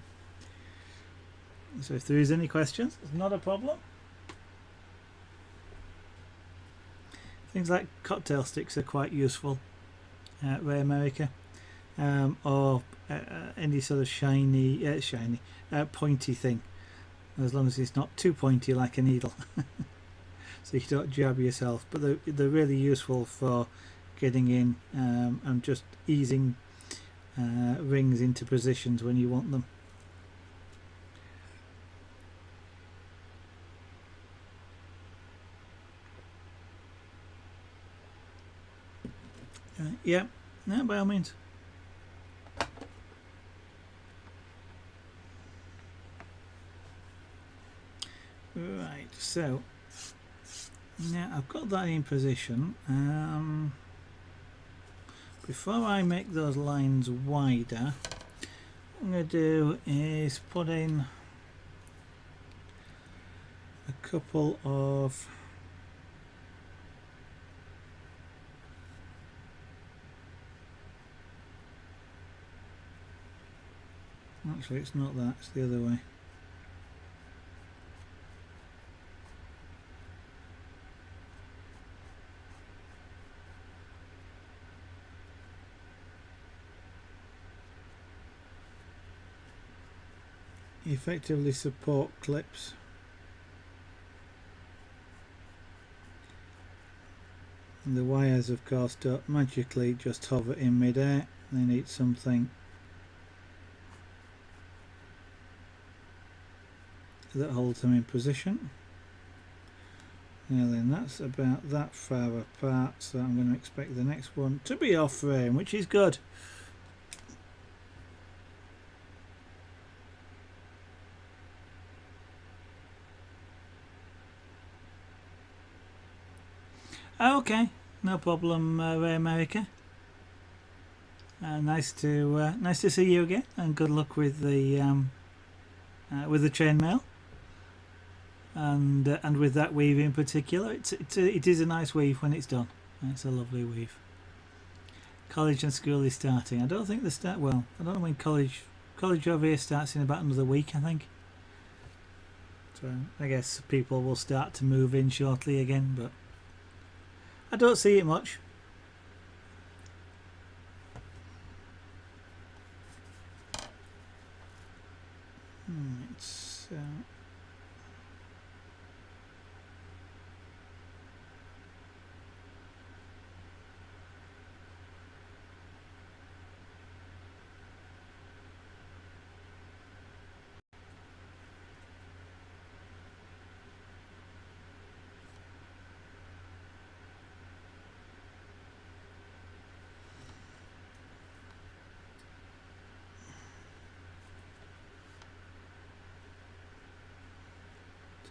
So if there is any questions, it's not a problem. Things like cocktail sticks are quite useful at Rainmaker, or any sort of shiny, pointy thing, as long as it's not too pointy like a needle, so you don't jab yourself. But they're really useful for getting in and just easing rings into positions when you want them. Yeah, no, by all means. Right, so now I've got that in position. Before I make those lines wider, what I'm going to do is put in a couple of actually it's not that, it's the other way. Effectively support clips. And the wires of course don't magically just hover in mid-air, they need something that holds them in position. Now then, that's about that far apart, so I'm going to expect the next one to be off frame, which is good. Okay, no problem, Ray America. Nice to see you again, and good luck with the chainmail, and with that weave in particular. It is a nice weave when it's done. It's a lovely weave. College and school is starting. I don't think they start. Well, I don't know when college over here starts in about another week, I think. So I guess people will start to move in shortly again, but I don't see it much. It's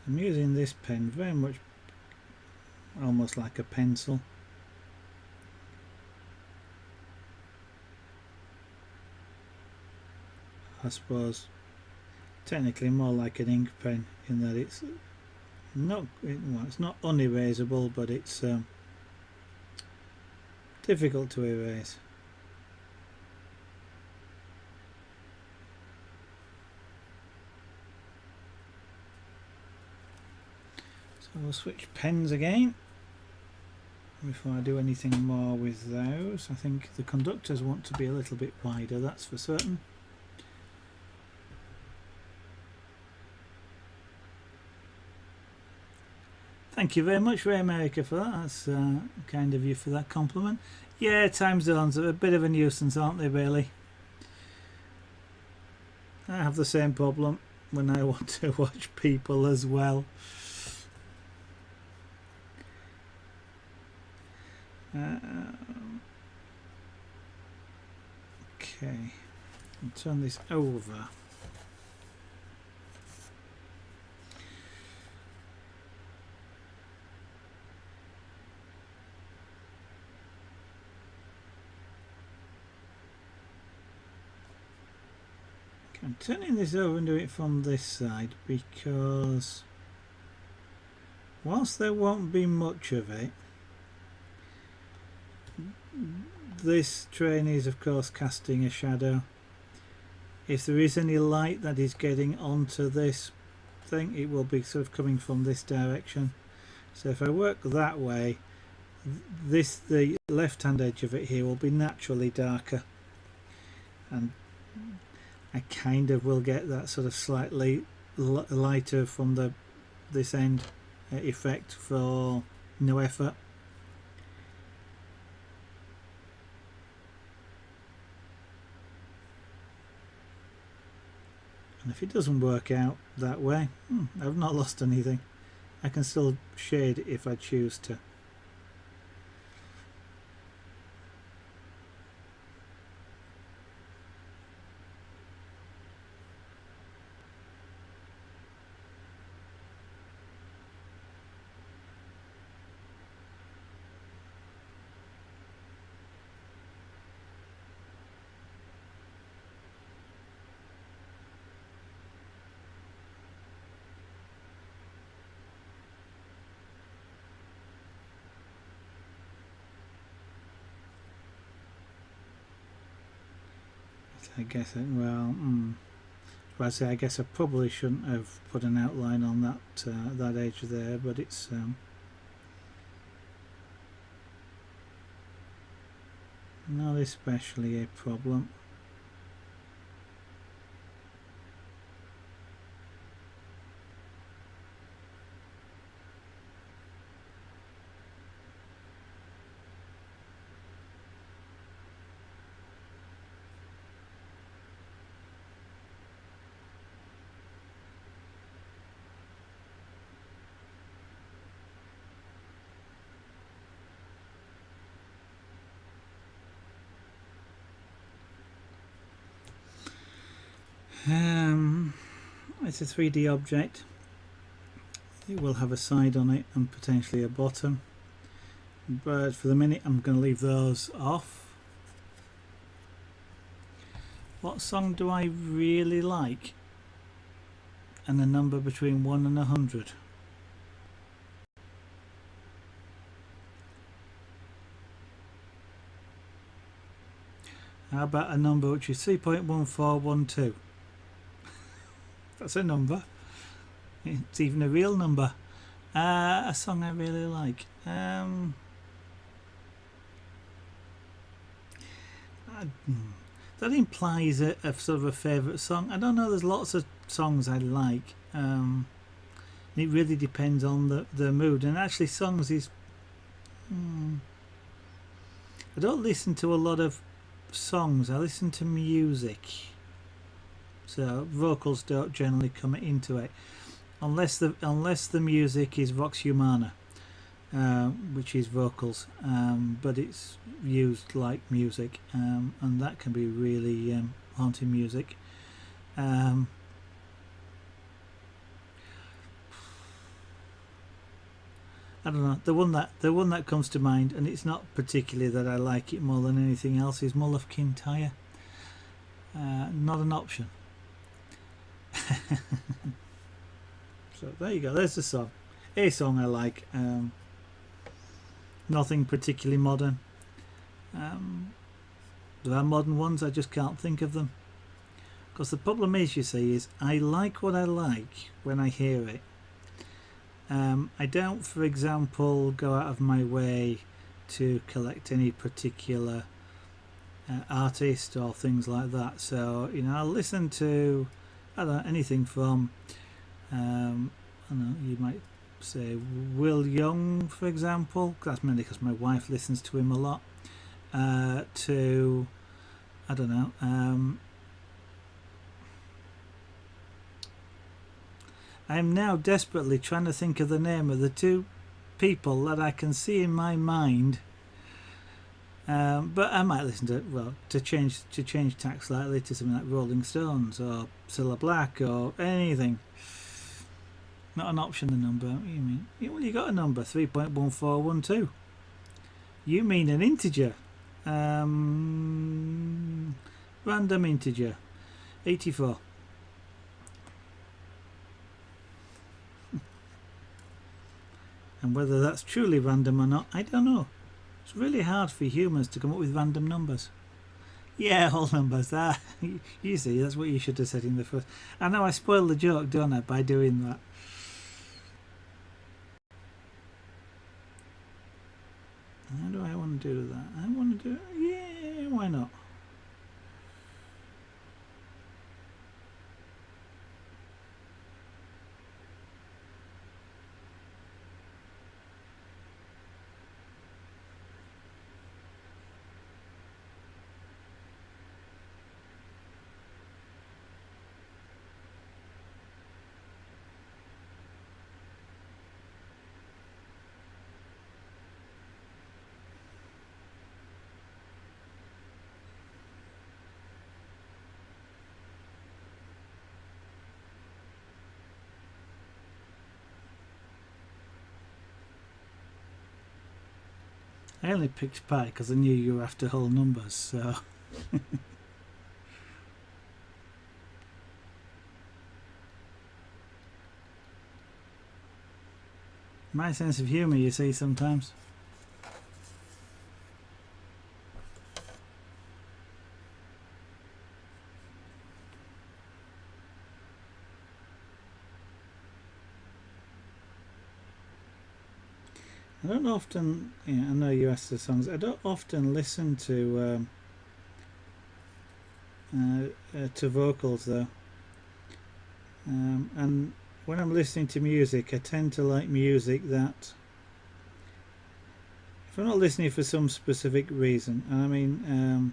I'm using this pen very much almost like a pencil. I suppose technically more like an ink pen in that it's not it's not unerasable, but it's difficult to erase. So we'll switch pens again before I do anything more with those. I think the conductors want to be a little bit wider, that's for certain. Thank you very much, Ray America, for that. That's kind of you for that compliment. Yeah, time zones are a bit of a nuisance, aren't they, really? I have the same problem when I want to watch people as well. Okay, I'll turn this over. I'm turning this over and doing it from this side because whilst there won't be much of it, this train is of course casting a shadow. If there is any light that is getting onto this thing, it will be sort of coming from this direction. So if I work that way, the left hand edge of it here will be naturally darker, and I kind of will get that sort of slightly lighter from this end effect for no effort. And if it doesn't work out that way, I've not lost anything. I can still shade if I choose to. I guess I guess I probably shouldn't have put an outline on that edge there, but it's not especially a problem. It's a 3D object. It will have a side on it and potentially a bottom, but for the minute I'm going to leave those off. What song do I really like? And a number between 1 and 100. How about a number which is 3.1412? That's a number. It's even a real number. A song I really like. That implies a sort of a favourite song. I don't know. There's lots of songs I like. It really depends on the mood. And actually, songs is. I don't listen to a lot of songs. I listen to music. So vocals don't generally come into it, unless the music is Vox Humana, which is vocals, but it's used like music, and that can be really haunting music. I don't know. The one that comes to mind, and it's not particularly that I like it more than anything else, is Mull of Kintyre. Not an option. So there you go. There's the song. A song I like. Nothing particularly modern. There are modern ones. I just can't think of them. Because the problem is, you see, is I like what I like when I hear it. I don't, for example, go out of my way to collect any particular artist or things like that. So, I'll listen to anything from, I don't know, you might say Will Young, for example. That's mainly because my wife listens to him a lot. To, I don't know, I'm now desperately trying to think of the name of the two people that I can see in my mind. But I might listen to change tack slightly to something like Rolling Stones or Cilla Black or anything. Not an option, the number. What do you mean? Well, you got a number, 3.1412. You mean an integer. Random integer. 84. And whether that's truly random or not, I don't know. It's really hard for humans to come up with random numbers. Yeah, whole numbers. You see, that's what you should have said in the first. I know I spoiled the joke, don't I, by doing that. How do I want to do that? I want to do it. Yeah, why not? I only picked pi because I knew you were after whole numbers, so. My sense of humour, you see, sometimes. I don't often, yeah, I know you asked the songs, I don't often listen to vocals though. And when I'm listening to music, I tend to like music that, if I'm not listening for some specific reason, and I mean,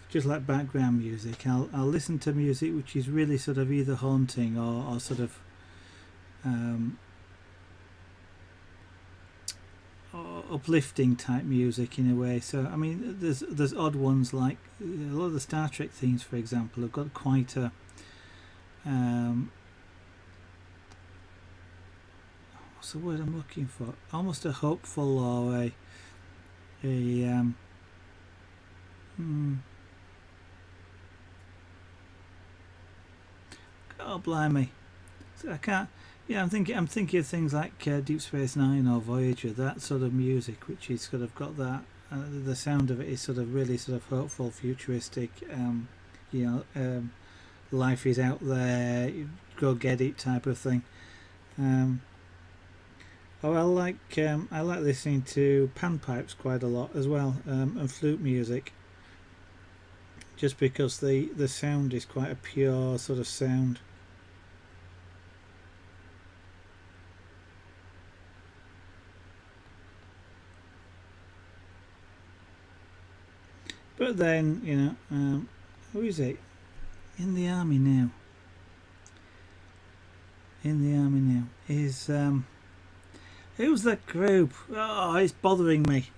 just like background music, I'll listen to music which is really sort of either haunting or sort of uplifting type music in a way. So I mean, there's odd ones like a lot of the Star Trek themes, for example, have got quite a what's the word I'm looking for? Almost a hopeful or a oh blimey, so I can't. Yeah, I'm thinking of things like Deep Space Nine or Voyager, that sort of music, which is sort of got that. The sound of it is sort of really sort of hopeful, futuristic. Life is out there, go get it type of thing. I like listening to panpipes quite a lot as well, and flute music, just because the sound is quite a pure sort of sound. But then, who is it? In the army now. Is who's that group? Oh, it's bothering me.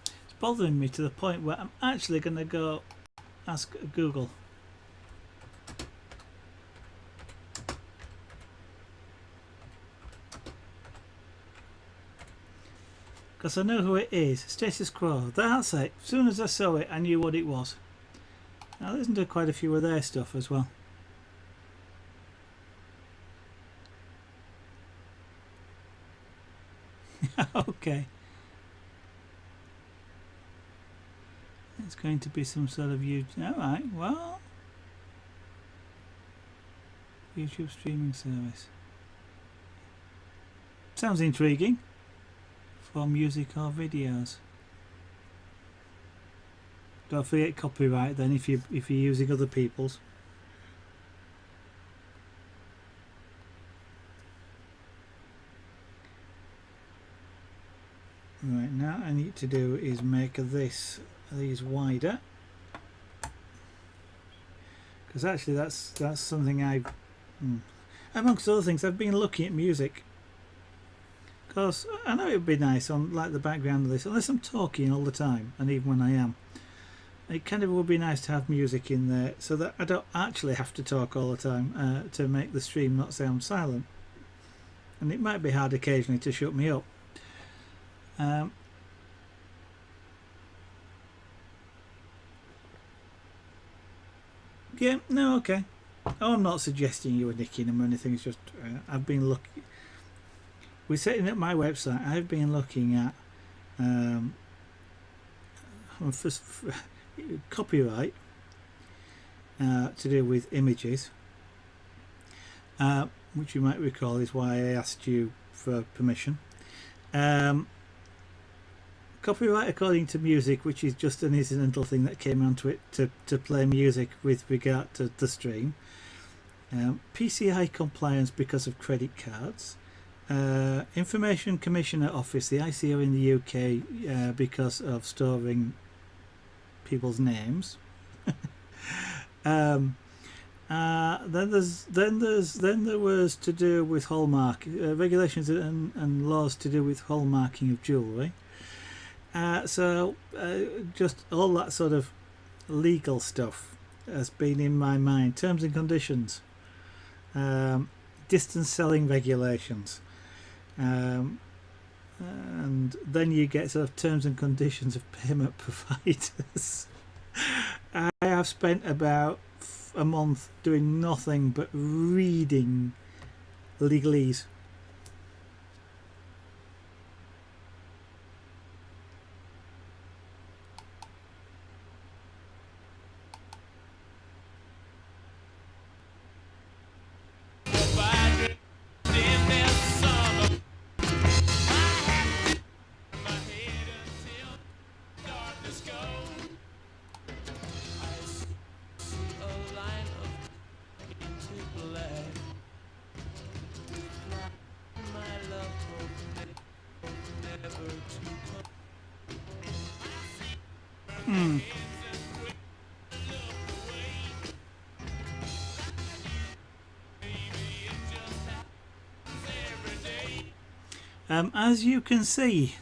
It's bothering me to the point where I'm actually going to go ask Google. Because I know who it is. Status Quo. That's it. As soon as I saw it, I knew what it was. I listened to quite a few of their stuff as well. Okay. It's going to be some sort of YouTube. Alright, well. YouTube streaming service. Sounds intriguing. For music or videos. Don't forget copyright then if you're using other people's. Right, now I need to do is make these wider, because actually that's something amongst other things, I've been looking at music. Because I know it would be nice on like the background of this, unless I'm talking all the time, and even when I am, it kind of would be nice to have music in there so that I don't actually have to talk all the time to make the stream not sound silent. And it might be hard occasionally to shut me up. Yeah, no, okay. Oh, I'm not suggesting you were nicking them or anything. It's just I've been looking. We're setting up my website. I've been looking at copyright to do with images, which you might recall is why I asked you for permission. Copyright according to music, which is just an incidental thing that came onto it to play music with regard to the stream. PCI compliance because of credit cards. Information Commissioner Office, the ICO in the UK, because of storing people's names. Then there was to do with hallmark regulations and laws to do with hallmarking of jewellery. Just all that sort of legal stuff has been in my mind. Terms and conditions, distance selling regulations, and then you get sort of terms and conditions of payment providers. I have spent about a month doing nothing but reading legalese. Hmm. As you can see,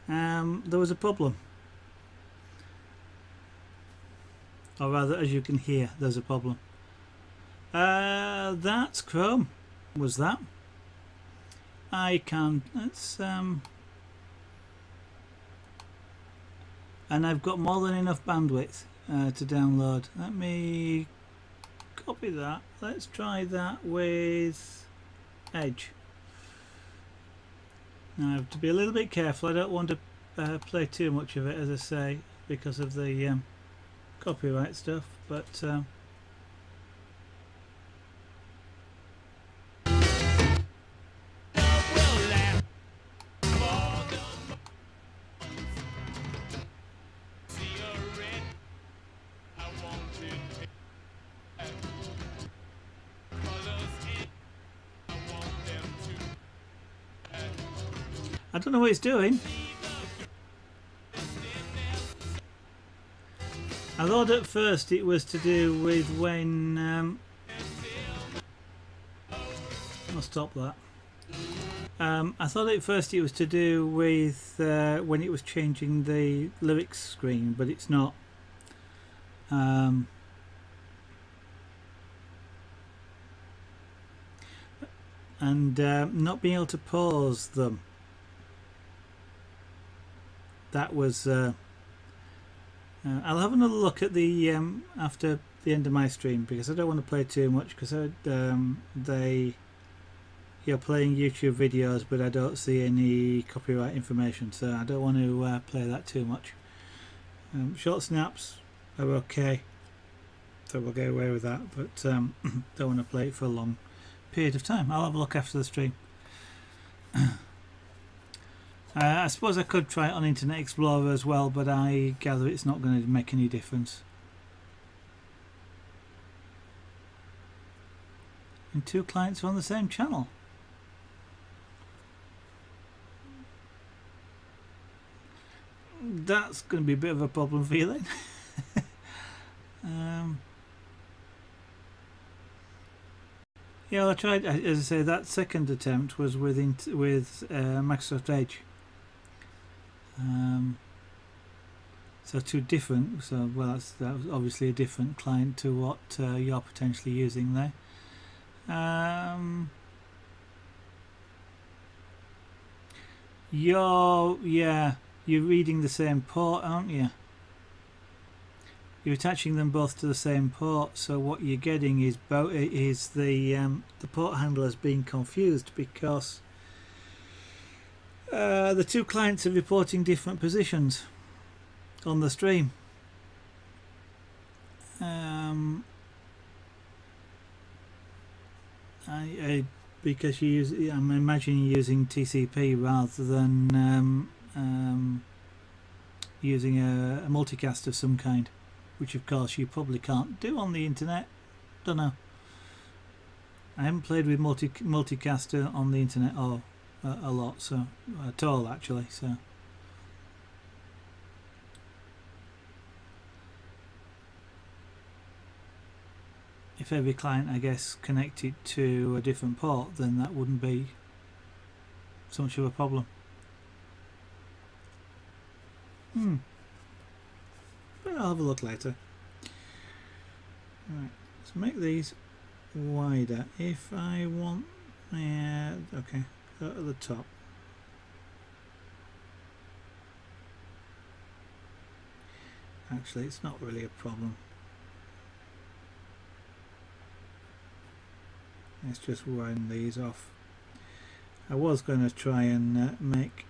there was a problem. Or rather, as you can hear, there's a problem. That's Chrome. Was that? I can. Let's and I've got more than enough bandwidth to download. Let me copy that. Let's try that with Edge. Now I have to be a little bit careful. I don't want to play too much of it, as I say, because of the copyright stuff. But I don't know what it's doing. I thought at first it was to do with when I'll stop that. I thought at first it was to do with when it was changing the lyrics screen, but it's not. And not being able to pause them. That was. I'll have another look at the after the end of my stream, because I don't want to play too much, because you're playing YouTube videos, but I don't see any copyright information, so I don't want to play that too much. Short snaps are okay, so we'll get away with that, but don't want to play it for a long period of time. I'll have a look after the stream. I suppose I could try it on Internet Explorer as well, but I gather it's not going to make any difference. And two clients are on the same channel. That's going to be a bit of a problem for you then. Yeah, I tried. As I say, that second attempt was with Microsoft Edge. So two different. So well, that was obviously a different client to what you're potentially using there. You're reading the same port, aren't you? You're attaching them both to the same port, so what you're getting is the port handlers being confused, because the two clients are reporting different positions on the stream. Because I'm imagining you're using TCP rather than using a multicast of some kind, which of course you probably can't do on the internet. Don't know. I haven't played with multicaster on the internet a lot, so at all actually. So if every client, I guess, connected to a different port, then that wouldn't be so much of a problem. But I'll have a look later. Right, let's make these wider. If I want, okay, go to the top. Actually, it's not really a problem. Let's just round these off. I was going to try and make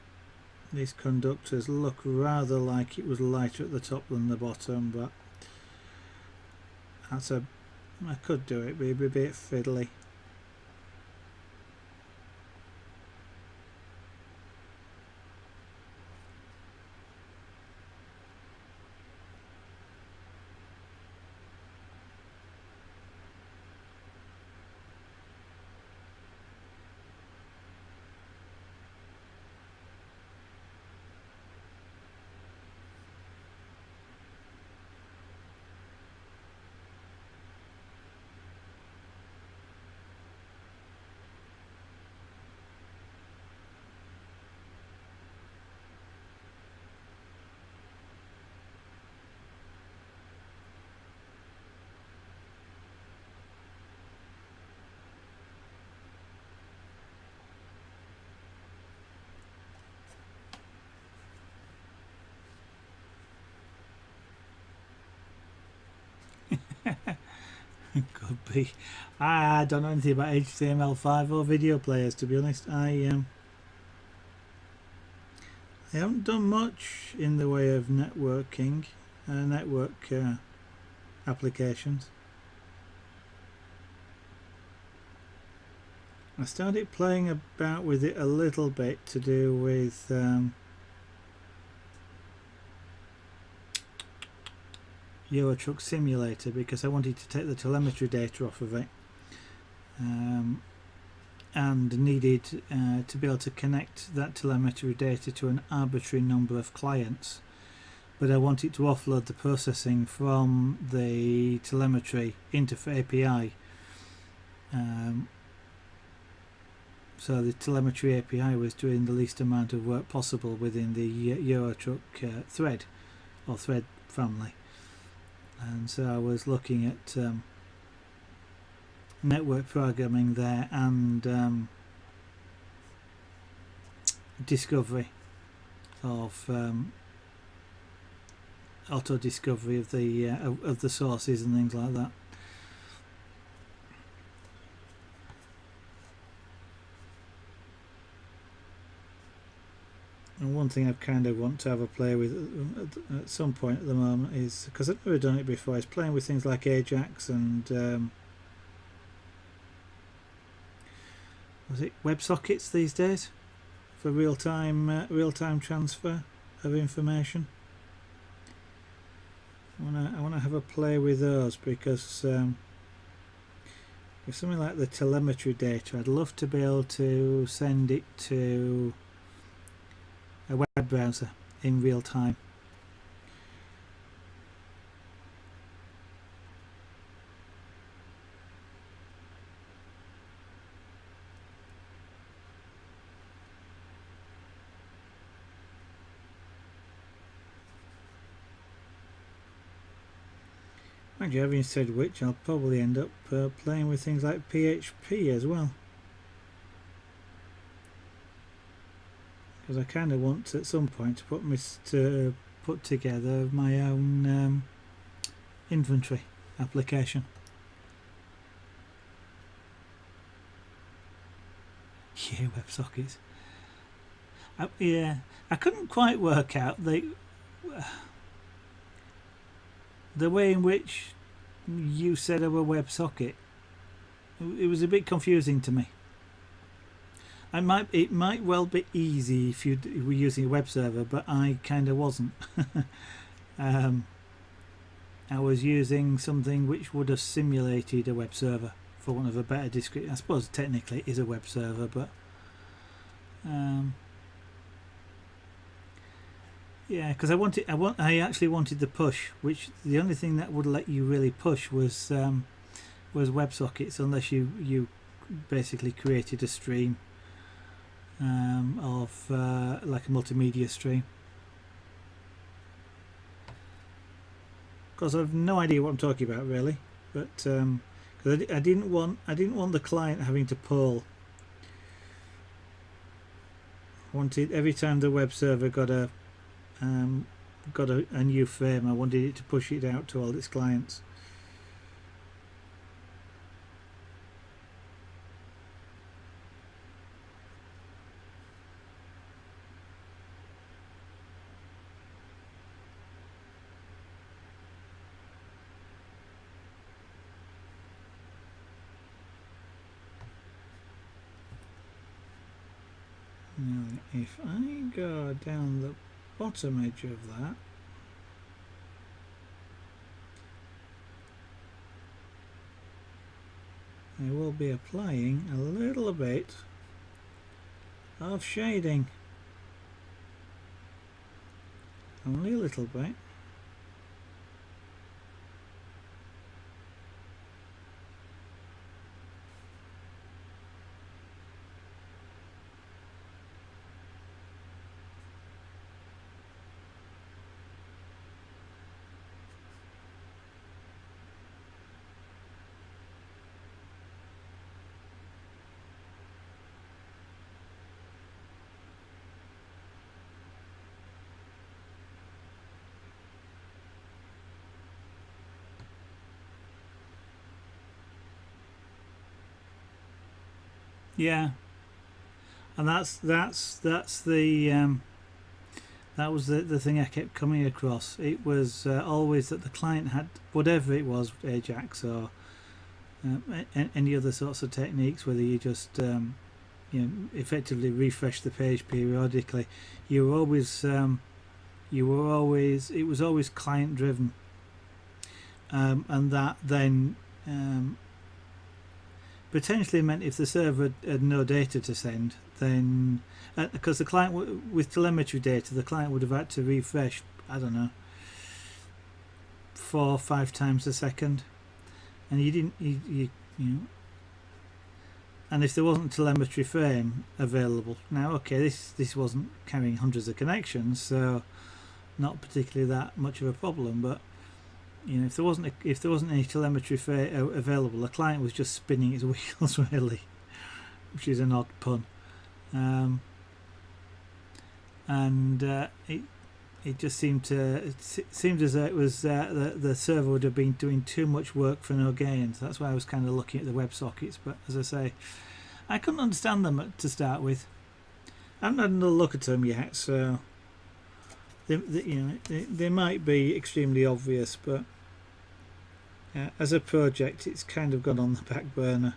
these conductors look rather like it was lighter at the top than the bottom, but I could do it, but it'd be a bit fiddly. be. I don't know anything about HTML5 or video players, to be honest. I haven't done much in the way of networking, network applications. I started playing about with it a little bit to do with Euro Truck Simulator, because I wanted to take the telemetry data off of it, and needed to be able to connect that telemetry data to an arbitrary number of clients, but I wanted to offload the processing from the telemetry into API. So the telemetry API was doing the least amount of work possible within the Eurotruck thread or thread family, and so I was looking at network programming there and discovery of auto discovery of the sources and things like that. And one thing I kind of want to have a play with at some point at the moment is, because I've never done it before, is playing with things like Ajax and was it WebSockets these days for real-time transfer of information. I want to have a play with those, because with something like the telemetry data, I'd love to be able to send it to a web browser in real time. Mind you, having said which, I'll probably end up playing with things like PHP as well, because I kind of want at some point to put together my own inventory application. Yeah, WebSockets. Yeah, I couldn't quite work out the way in which you set up a WebSocket. It was a bit confusing to me. It might well be easy if you were using a web server, but I kind of wasn't. I was using something which would have simulated a web server, for want of a better description. I suppose technically it is a web server, but yeah, because I actually wanted the push, which the only thing that would let you really push was WebSockets, unless you basically created a stream of like a multimedia stream. Of course, I've no idea what I'm talking about really, but because I didn't want the client having to pull. I wanted every time the web server got a new frame, I wanted it to push it out to all its clients. Now, if I go down the bottom edge of that, I will be applying a little bit of shading, only a little bit. Yeah, and that's the that was the thing I kept coming across. It was always that the client had whatever it was, Ajax or any other sorts of techniques, whether you just effectively refresh the page periodically. You were always it was always client driven, and that then potentially meant if the server had no data to send, then because the client with telemetry data, the client would have had to refresh, I don't know, 4 or 5 times a second, and you know, and if there wasn't a telemetry frame available, now okay, this wasn't carrying hundreds of connections, so not particularly that much of a problem, but if there wasn't any telemetry available, the client was just spinning its wheels really, which is an odd pun, and it just seemed as though it was the server would have been doing too much work for no gains. That's why I was kind of looking at the WebSockets, but as I say, I couldn't understand them to start with. I haven't had another look at them yet, so they might be extremely obvious, but as a project it's kind of gone on the back burner.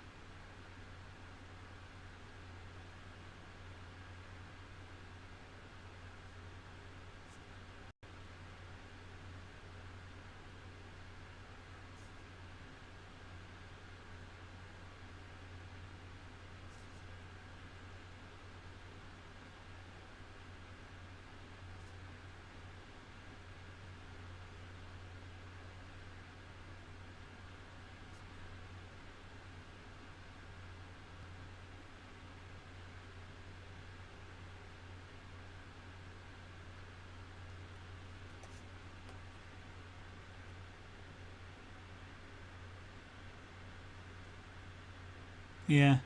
Yeah.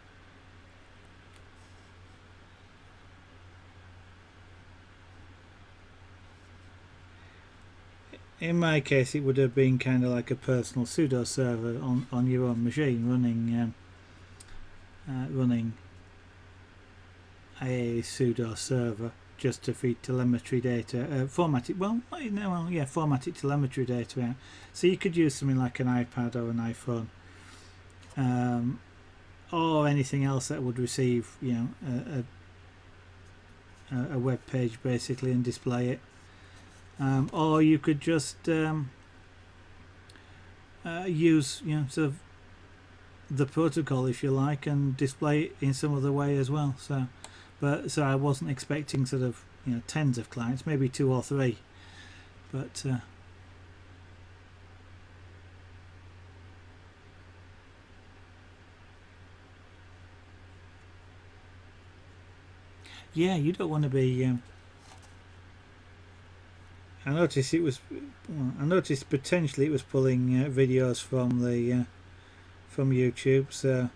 In my case, it would have been kind of like a personal pseudo server on your own machine, running a pseudo server just to feed telemetry data, formatted telemetry data out. So you could use something like an iPad or an iPhone, or anything else that would receive a web page basically and display it. Or you could just use sort of the protocol, if you like, and display it in some other way as well. So I wasn't expecting sort of tens of clients, maybe 2 or 3, but yeah, you don't want to be. I noticed potentially it was pulling videos from the from YouTube, so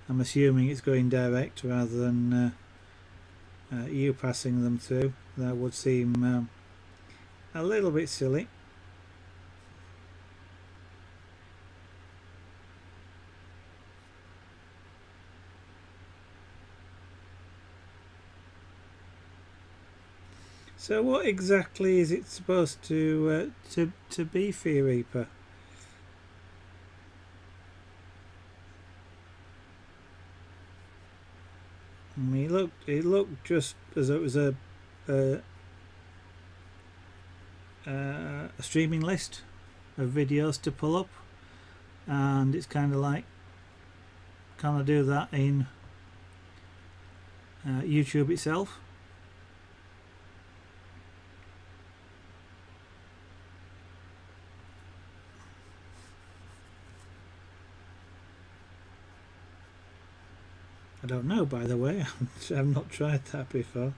I'm assuming it's going direct rather than you passing them through. That would seem a little bit silly. So what exactly is it supposed to be, Fear Reaper? I mean, it looked just as though it was a streaming list of videos to pull up, and it's kind of like, can I do that in YouTube itself? I don't know, by the way. I've not tried that before.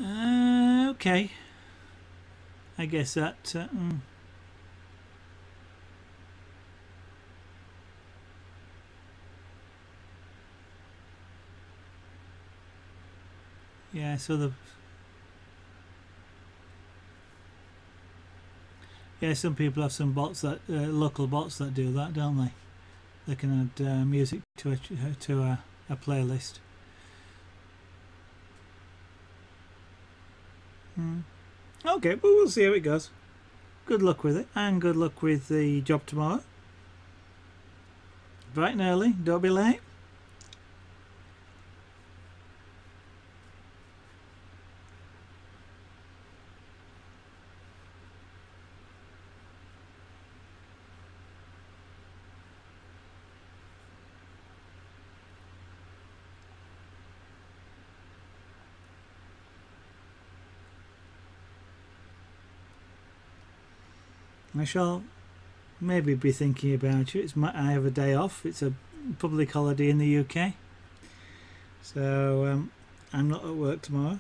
Okay. I guess that... yeah, so the... yeah, some people have some bots that... local bots that do that, don't they? They can add music to a playlist. Okay, but we'll see how it goes. Good luck with it, and good luck with the job tomorrow. Bright and early, don't be late. I shall maybe be thinking about it. I have a day off. It's a public holiday in the UK, so I'm not at work tomorrow.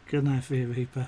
Good night for you, Reaper.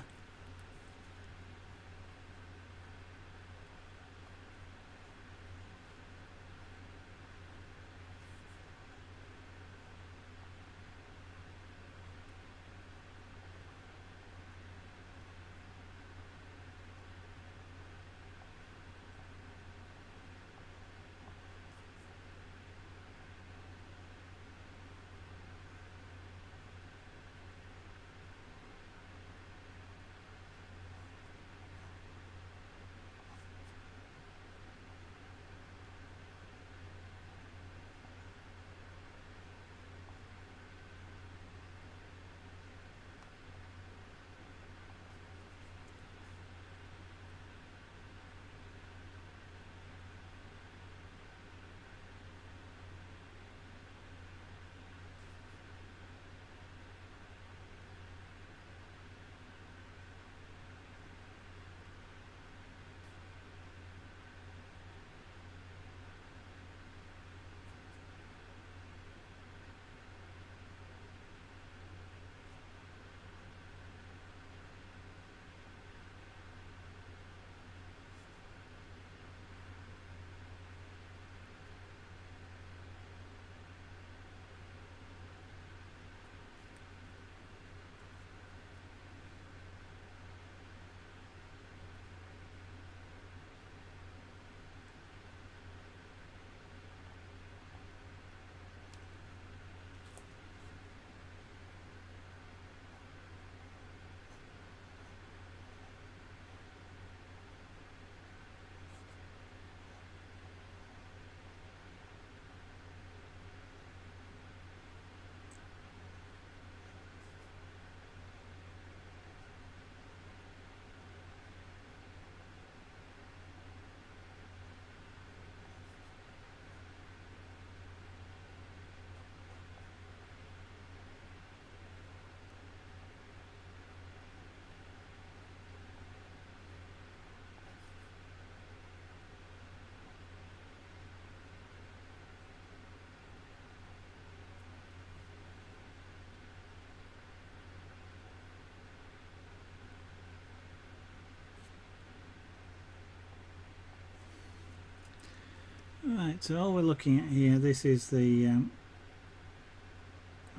Right, so all we're looking at here, this is the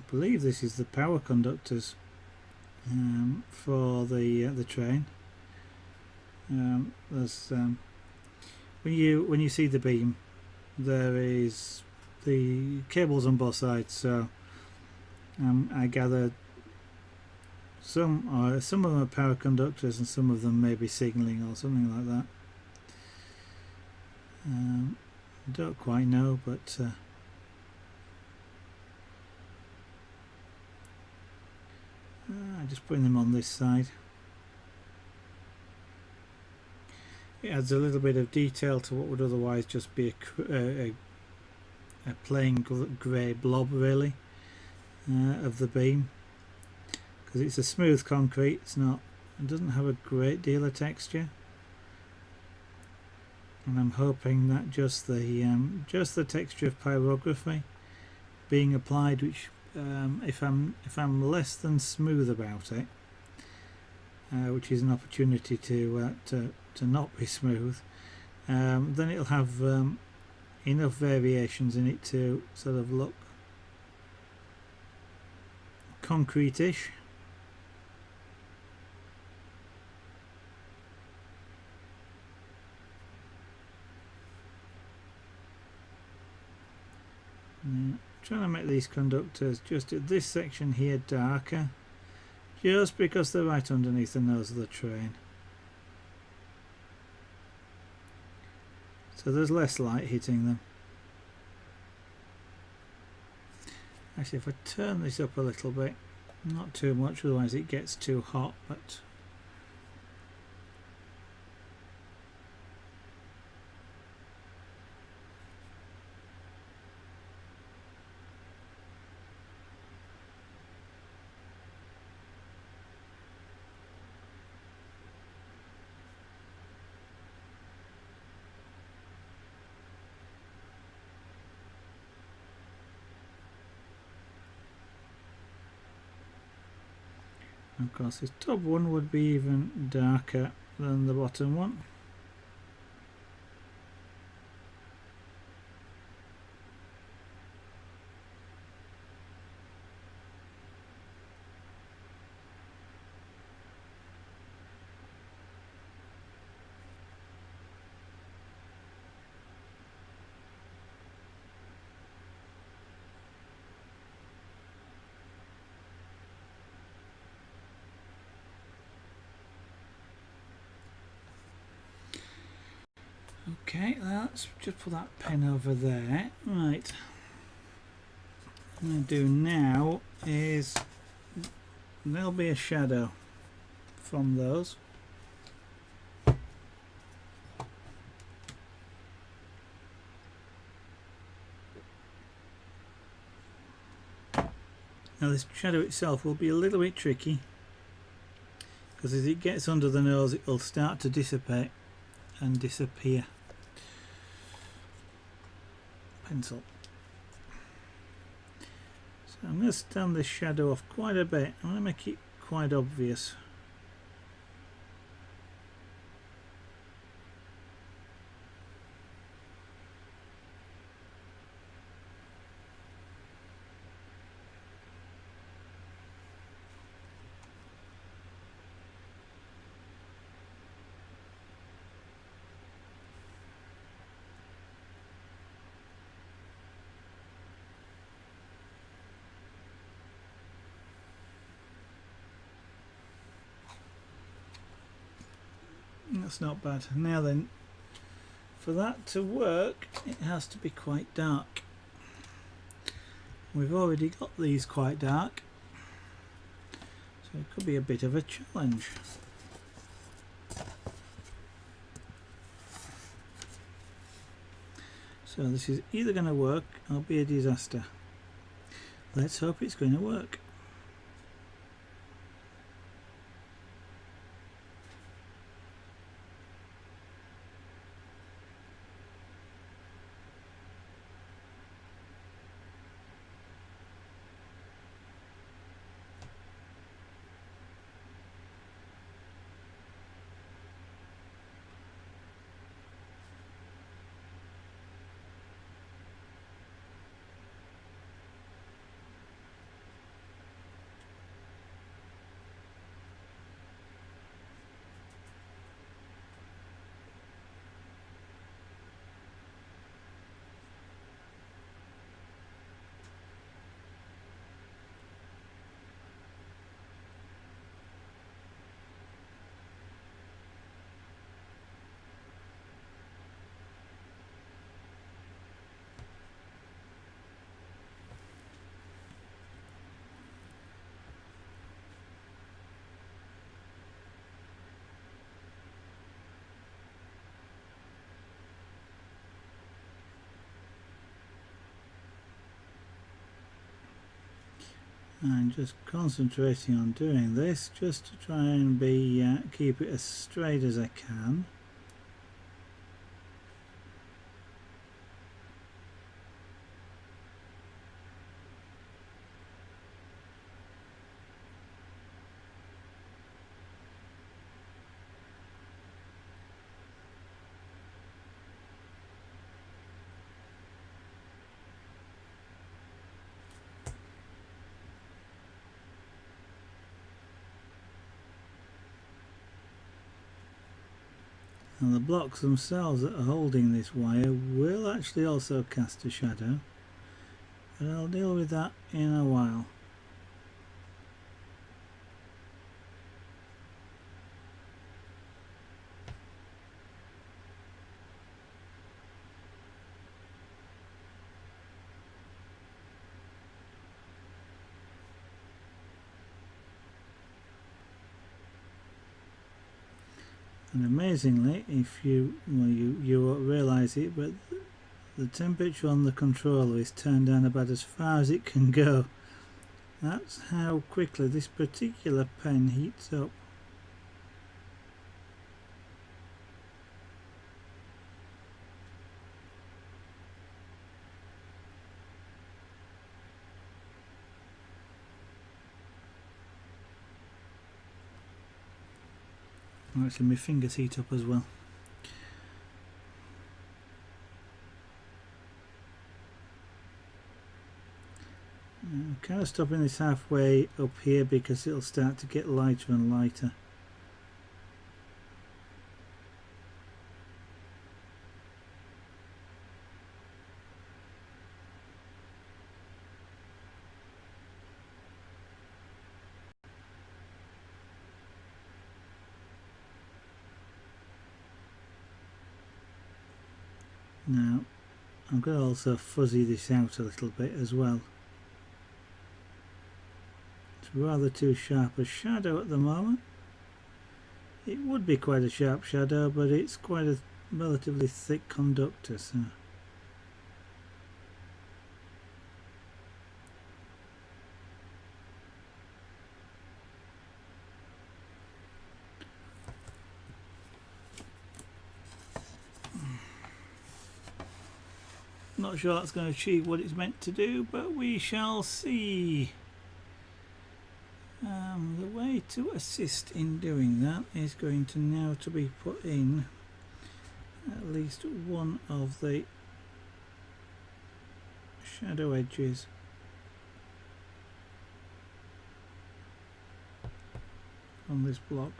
believe this is the power conductors for the train. There's when you see the beam, there is the cables on both sides. So I gather some of them are power conductors and some of them may be signalling or something like that. I don't quite know, but just putting them on this side. It adds a little bit of detail to what would otherwise just be a plain grey blob, really, of the beam, because it's a smooth concrete. It doesn't have a great deal of texture, and I'm hoping that just the texture of pyrography being applied, which if I'm less than smooth about it, which is an opportunity to not be smooth, then it'll have enough variations in it to sort of look concrete-ish. Trying to make these conductors just at this section here darker, just because they're right underneath the nose of the train, so there's less light hitting them. Actually, if I turn this up a little bit, not too much, otherwise it gets too hot, but of course this top one would be even darker than the bottom one. Okay, let's just put that pen over there. Right, what I'm going to do now is there'll be a shadow from those. Now this shadow itself will be a little bit tricky, because as it gets under the nose it will start to dissipate and disappear. Pencil. So I'm going to stand this shadow off quite a bit. I'm going to make it quite obvious. That's not bad. Now then, for that to work it has to be quite dark. We've already got these quite dark, so it could be a bit of a challenge. So this is either going to work or be a disaster. Let's hope it's going to work. and just concentrating on doing this just to try and keep it as straight as I can. And the blocks themselves that are holding this wire will actually also cast a shadow, but I'll deal with that in a while. And amazingly, if you won't realise it, but the temperature on the controller is turned down about as far as it can go. That's how quickly this particular pen heats up. Actually, my fingers heat up as well. I'm kind of stopping this halfway up here because it'll start to get lighter and lighter. Now I'm going to also fuzzy this out a little bit as well. It's rather too sharp a shadow at the moment. It would be quite a sharp shadow, but it's quite a relatively thick conductor, so not sure that's going to achieve what it's meant to do, but we shall see. The way to assist in doing that is going to now to be put in at least one of the shadow edges on this block.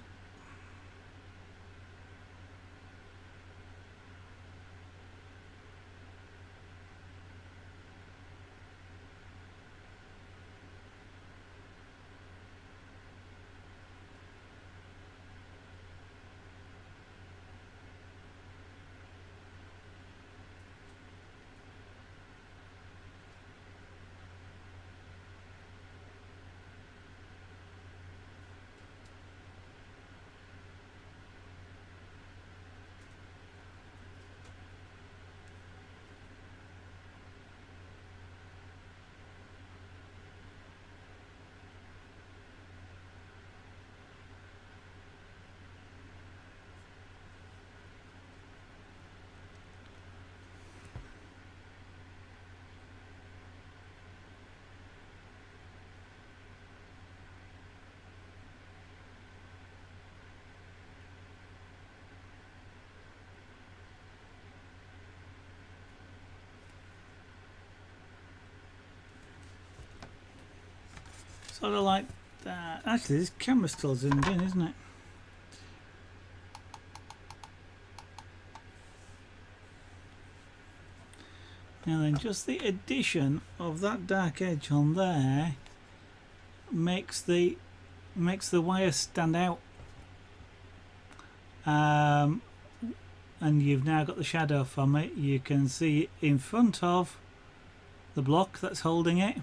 Sort of like that. Actually, this camera still zoomed in, isn't it? Now then, just the addition of that dark edge on there makes the wire stand out. And you've now got the shadow from it. You can see in front of the block that's holding it.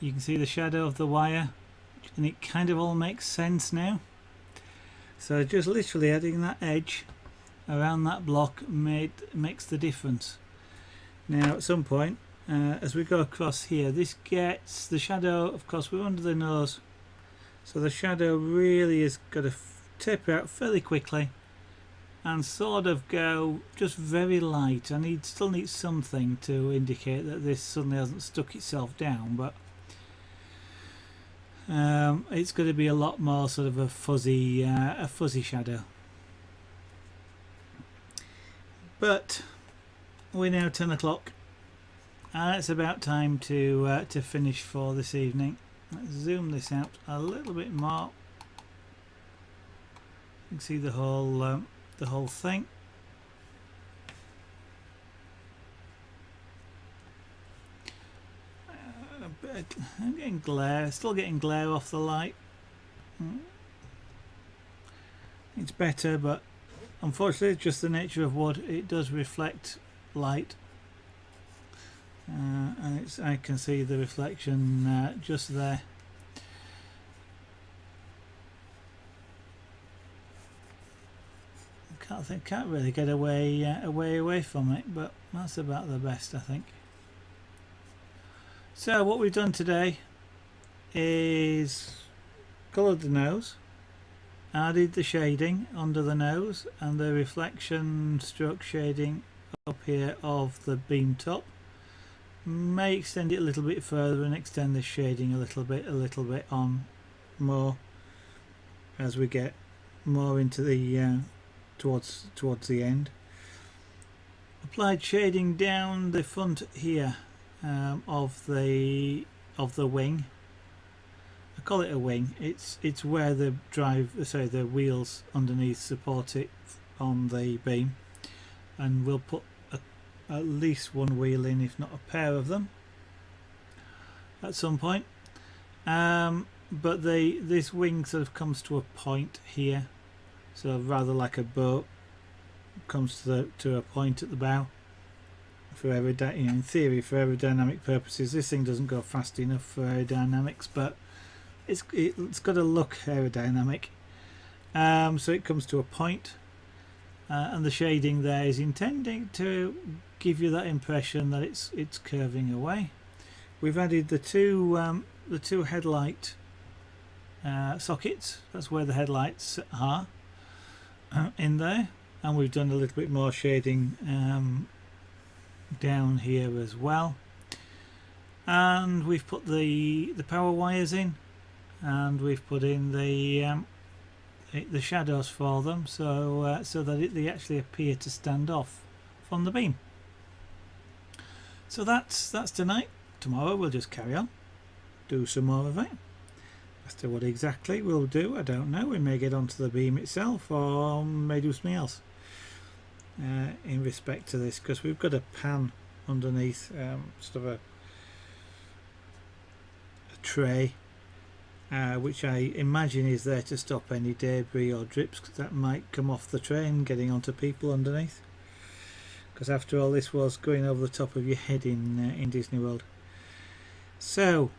You can see the shadow of the wire, and it kind of all makes sense now. So just literally adding that edge around that block makes the difference. Now at some point as we go across here. This gets the shadow, of course we're under the nose, so the shadow really is going to taper out fairly quickly and sort of go just very light. I still need something to indicate that this suddenly hasn't stuck itself down, but it's going to be a lot more sort of a fuzzy shadow. But we're now 10 o'clock and it's about time to finish for this evening. Let's zoom this out a little bit more. You can see the whole thing. I'm getting glare, still getting glare off the light. It's better, but unfortunately it's just the nature of wood. It does reflect light, and I can see the reflection just there. Can't really get away from it, but that's about the best, I think. So what we've done today is coloured the nose, added the shading under the nose and the reflection stroke shading up here of the beam top. May extend it a little bit further and extend the shading a little bit on more as we get more into the towards the end. Applied shading down the front here of the wing. I call it a wing. It's where the the wheels underneath support it on the beam, and we'll put at least one wheel in, if not a pair of them, at some point. But this wing sort of comes to a point here, so rather like a boat comes to a point at the bow. For in theory, for aerodynamic purposes, this thing doesn't go fast enough for aerodynamics, but it's got to look aerodynamic. So it comes to a point, and the shading there is intending to give you that impression that it's curving away. We've added the two headlight sockets. That's where the headlights are in there, and we've done a little bit more shading down here as well, and we've put the power wires in, and we've put in the shadows for them, so that they actually appear to stand off from the beam. So that's tonight. Tomorrow we'll just carry on, do some more of it. As to what exactly we'll do, I don't know. We may get onto the beam itself, or may do something else in respect to this, because we've got a pan underneath, sort of a tray, which I imagine is there to stop any debris or drips that might come off the train getting onto people underneath, because after all, this was going over the top of your head in Disney World. So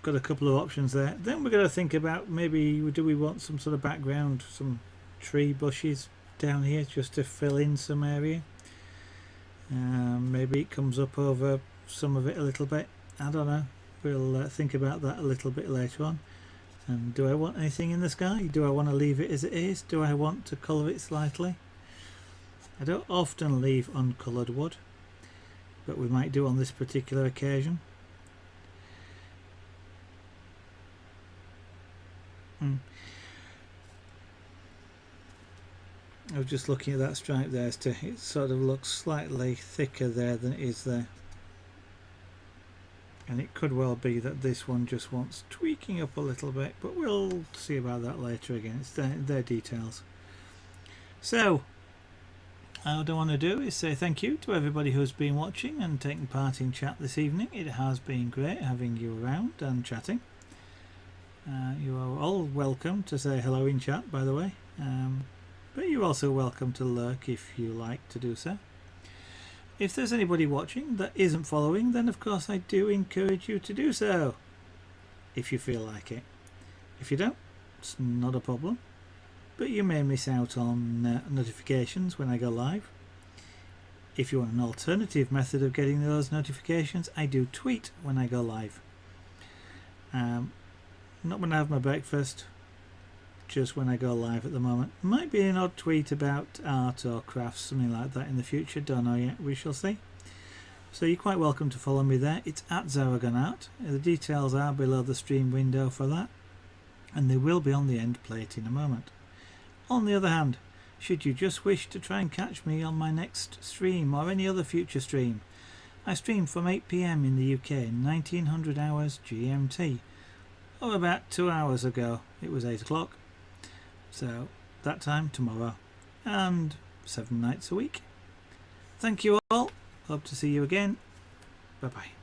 got a couple of options there. Then we're going to think about, maybe do we want some sort of background, some tree bushes down here just to fill in some area. Maybe it comes up over some of it a little bit. I don't know. We'll think about that a little bit later on. And do I want anything in the sky? Do I want to leave it as it is? Do I want to colour it slightly? I don't often leave uncoloured wood, but we might do on this particular occasion. I was just looking at that stripe there, it sort of looks slightly thicker there than it is there, and it could well be that this one just wants tweaking up a little bit, but we'll see about that later. Again, it's their details. So what I want to do is say thank you to everybody who's been watching and taking part in chat this evening. It has been great having you around and chatting. You are all welcome to say hello in chat, by the way, but you're also welcome to lurk if you like to do so. If there's anybody watching that isn't following, then of course I do encourage you to do so, if you feel like it. If you don't, it's not a problem, but you may miss out on notifications when I go live. If you want an alternative method of getting those notifications, I do tweet when I go live. Not when I have my breakfast, just when I go live at the moment. Might be an odd tweet about art or crafts, something like that in the future. Don't know yet, we shall see. So you're quite welcome to follow me there. It's at Zaragonart. The details are below the stream window for that, and they will be on the end plate in a moment. On the other hand, should you just wish to try and catch me on my next stream or any other future stream, I stream from 8 PM in the UK, 1900 hours GMT, or about 2 hours ago it was 8 o'clock, so that time tomorrow, and 7 nights a week. Thank you all, hope to see you again, bye bye.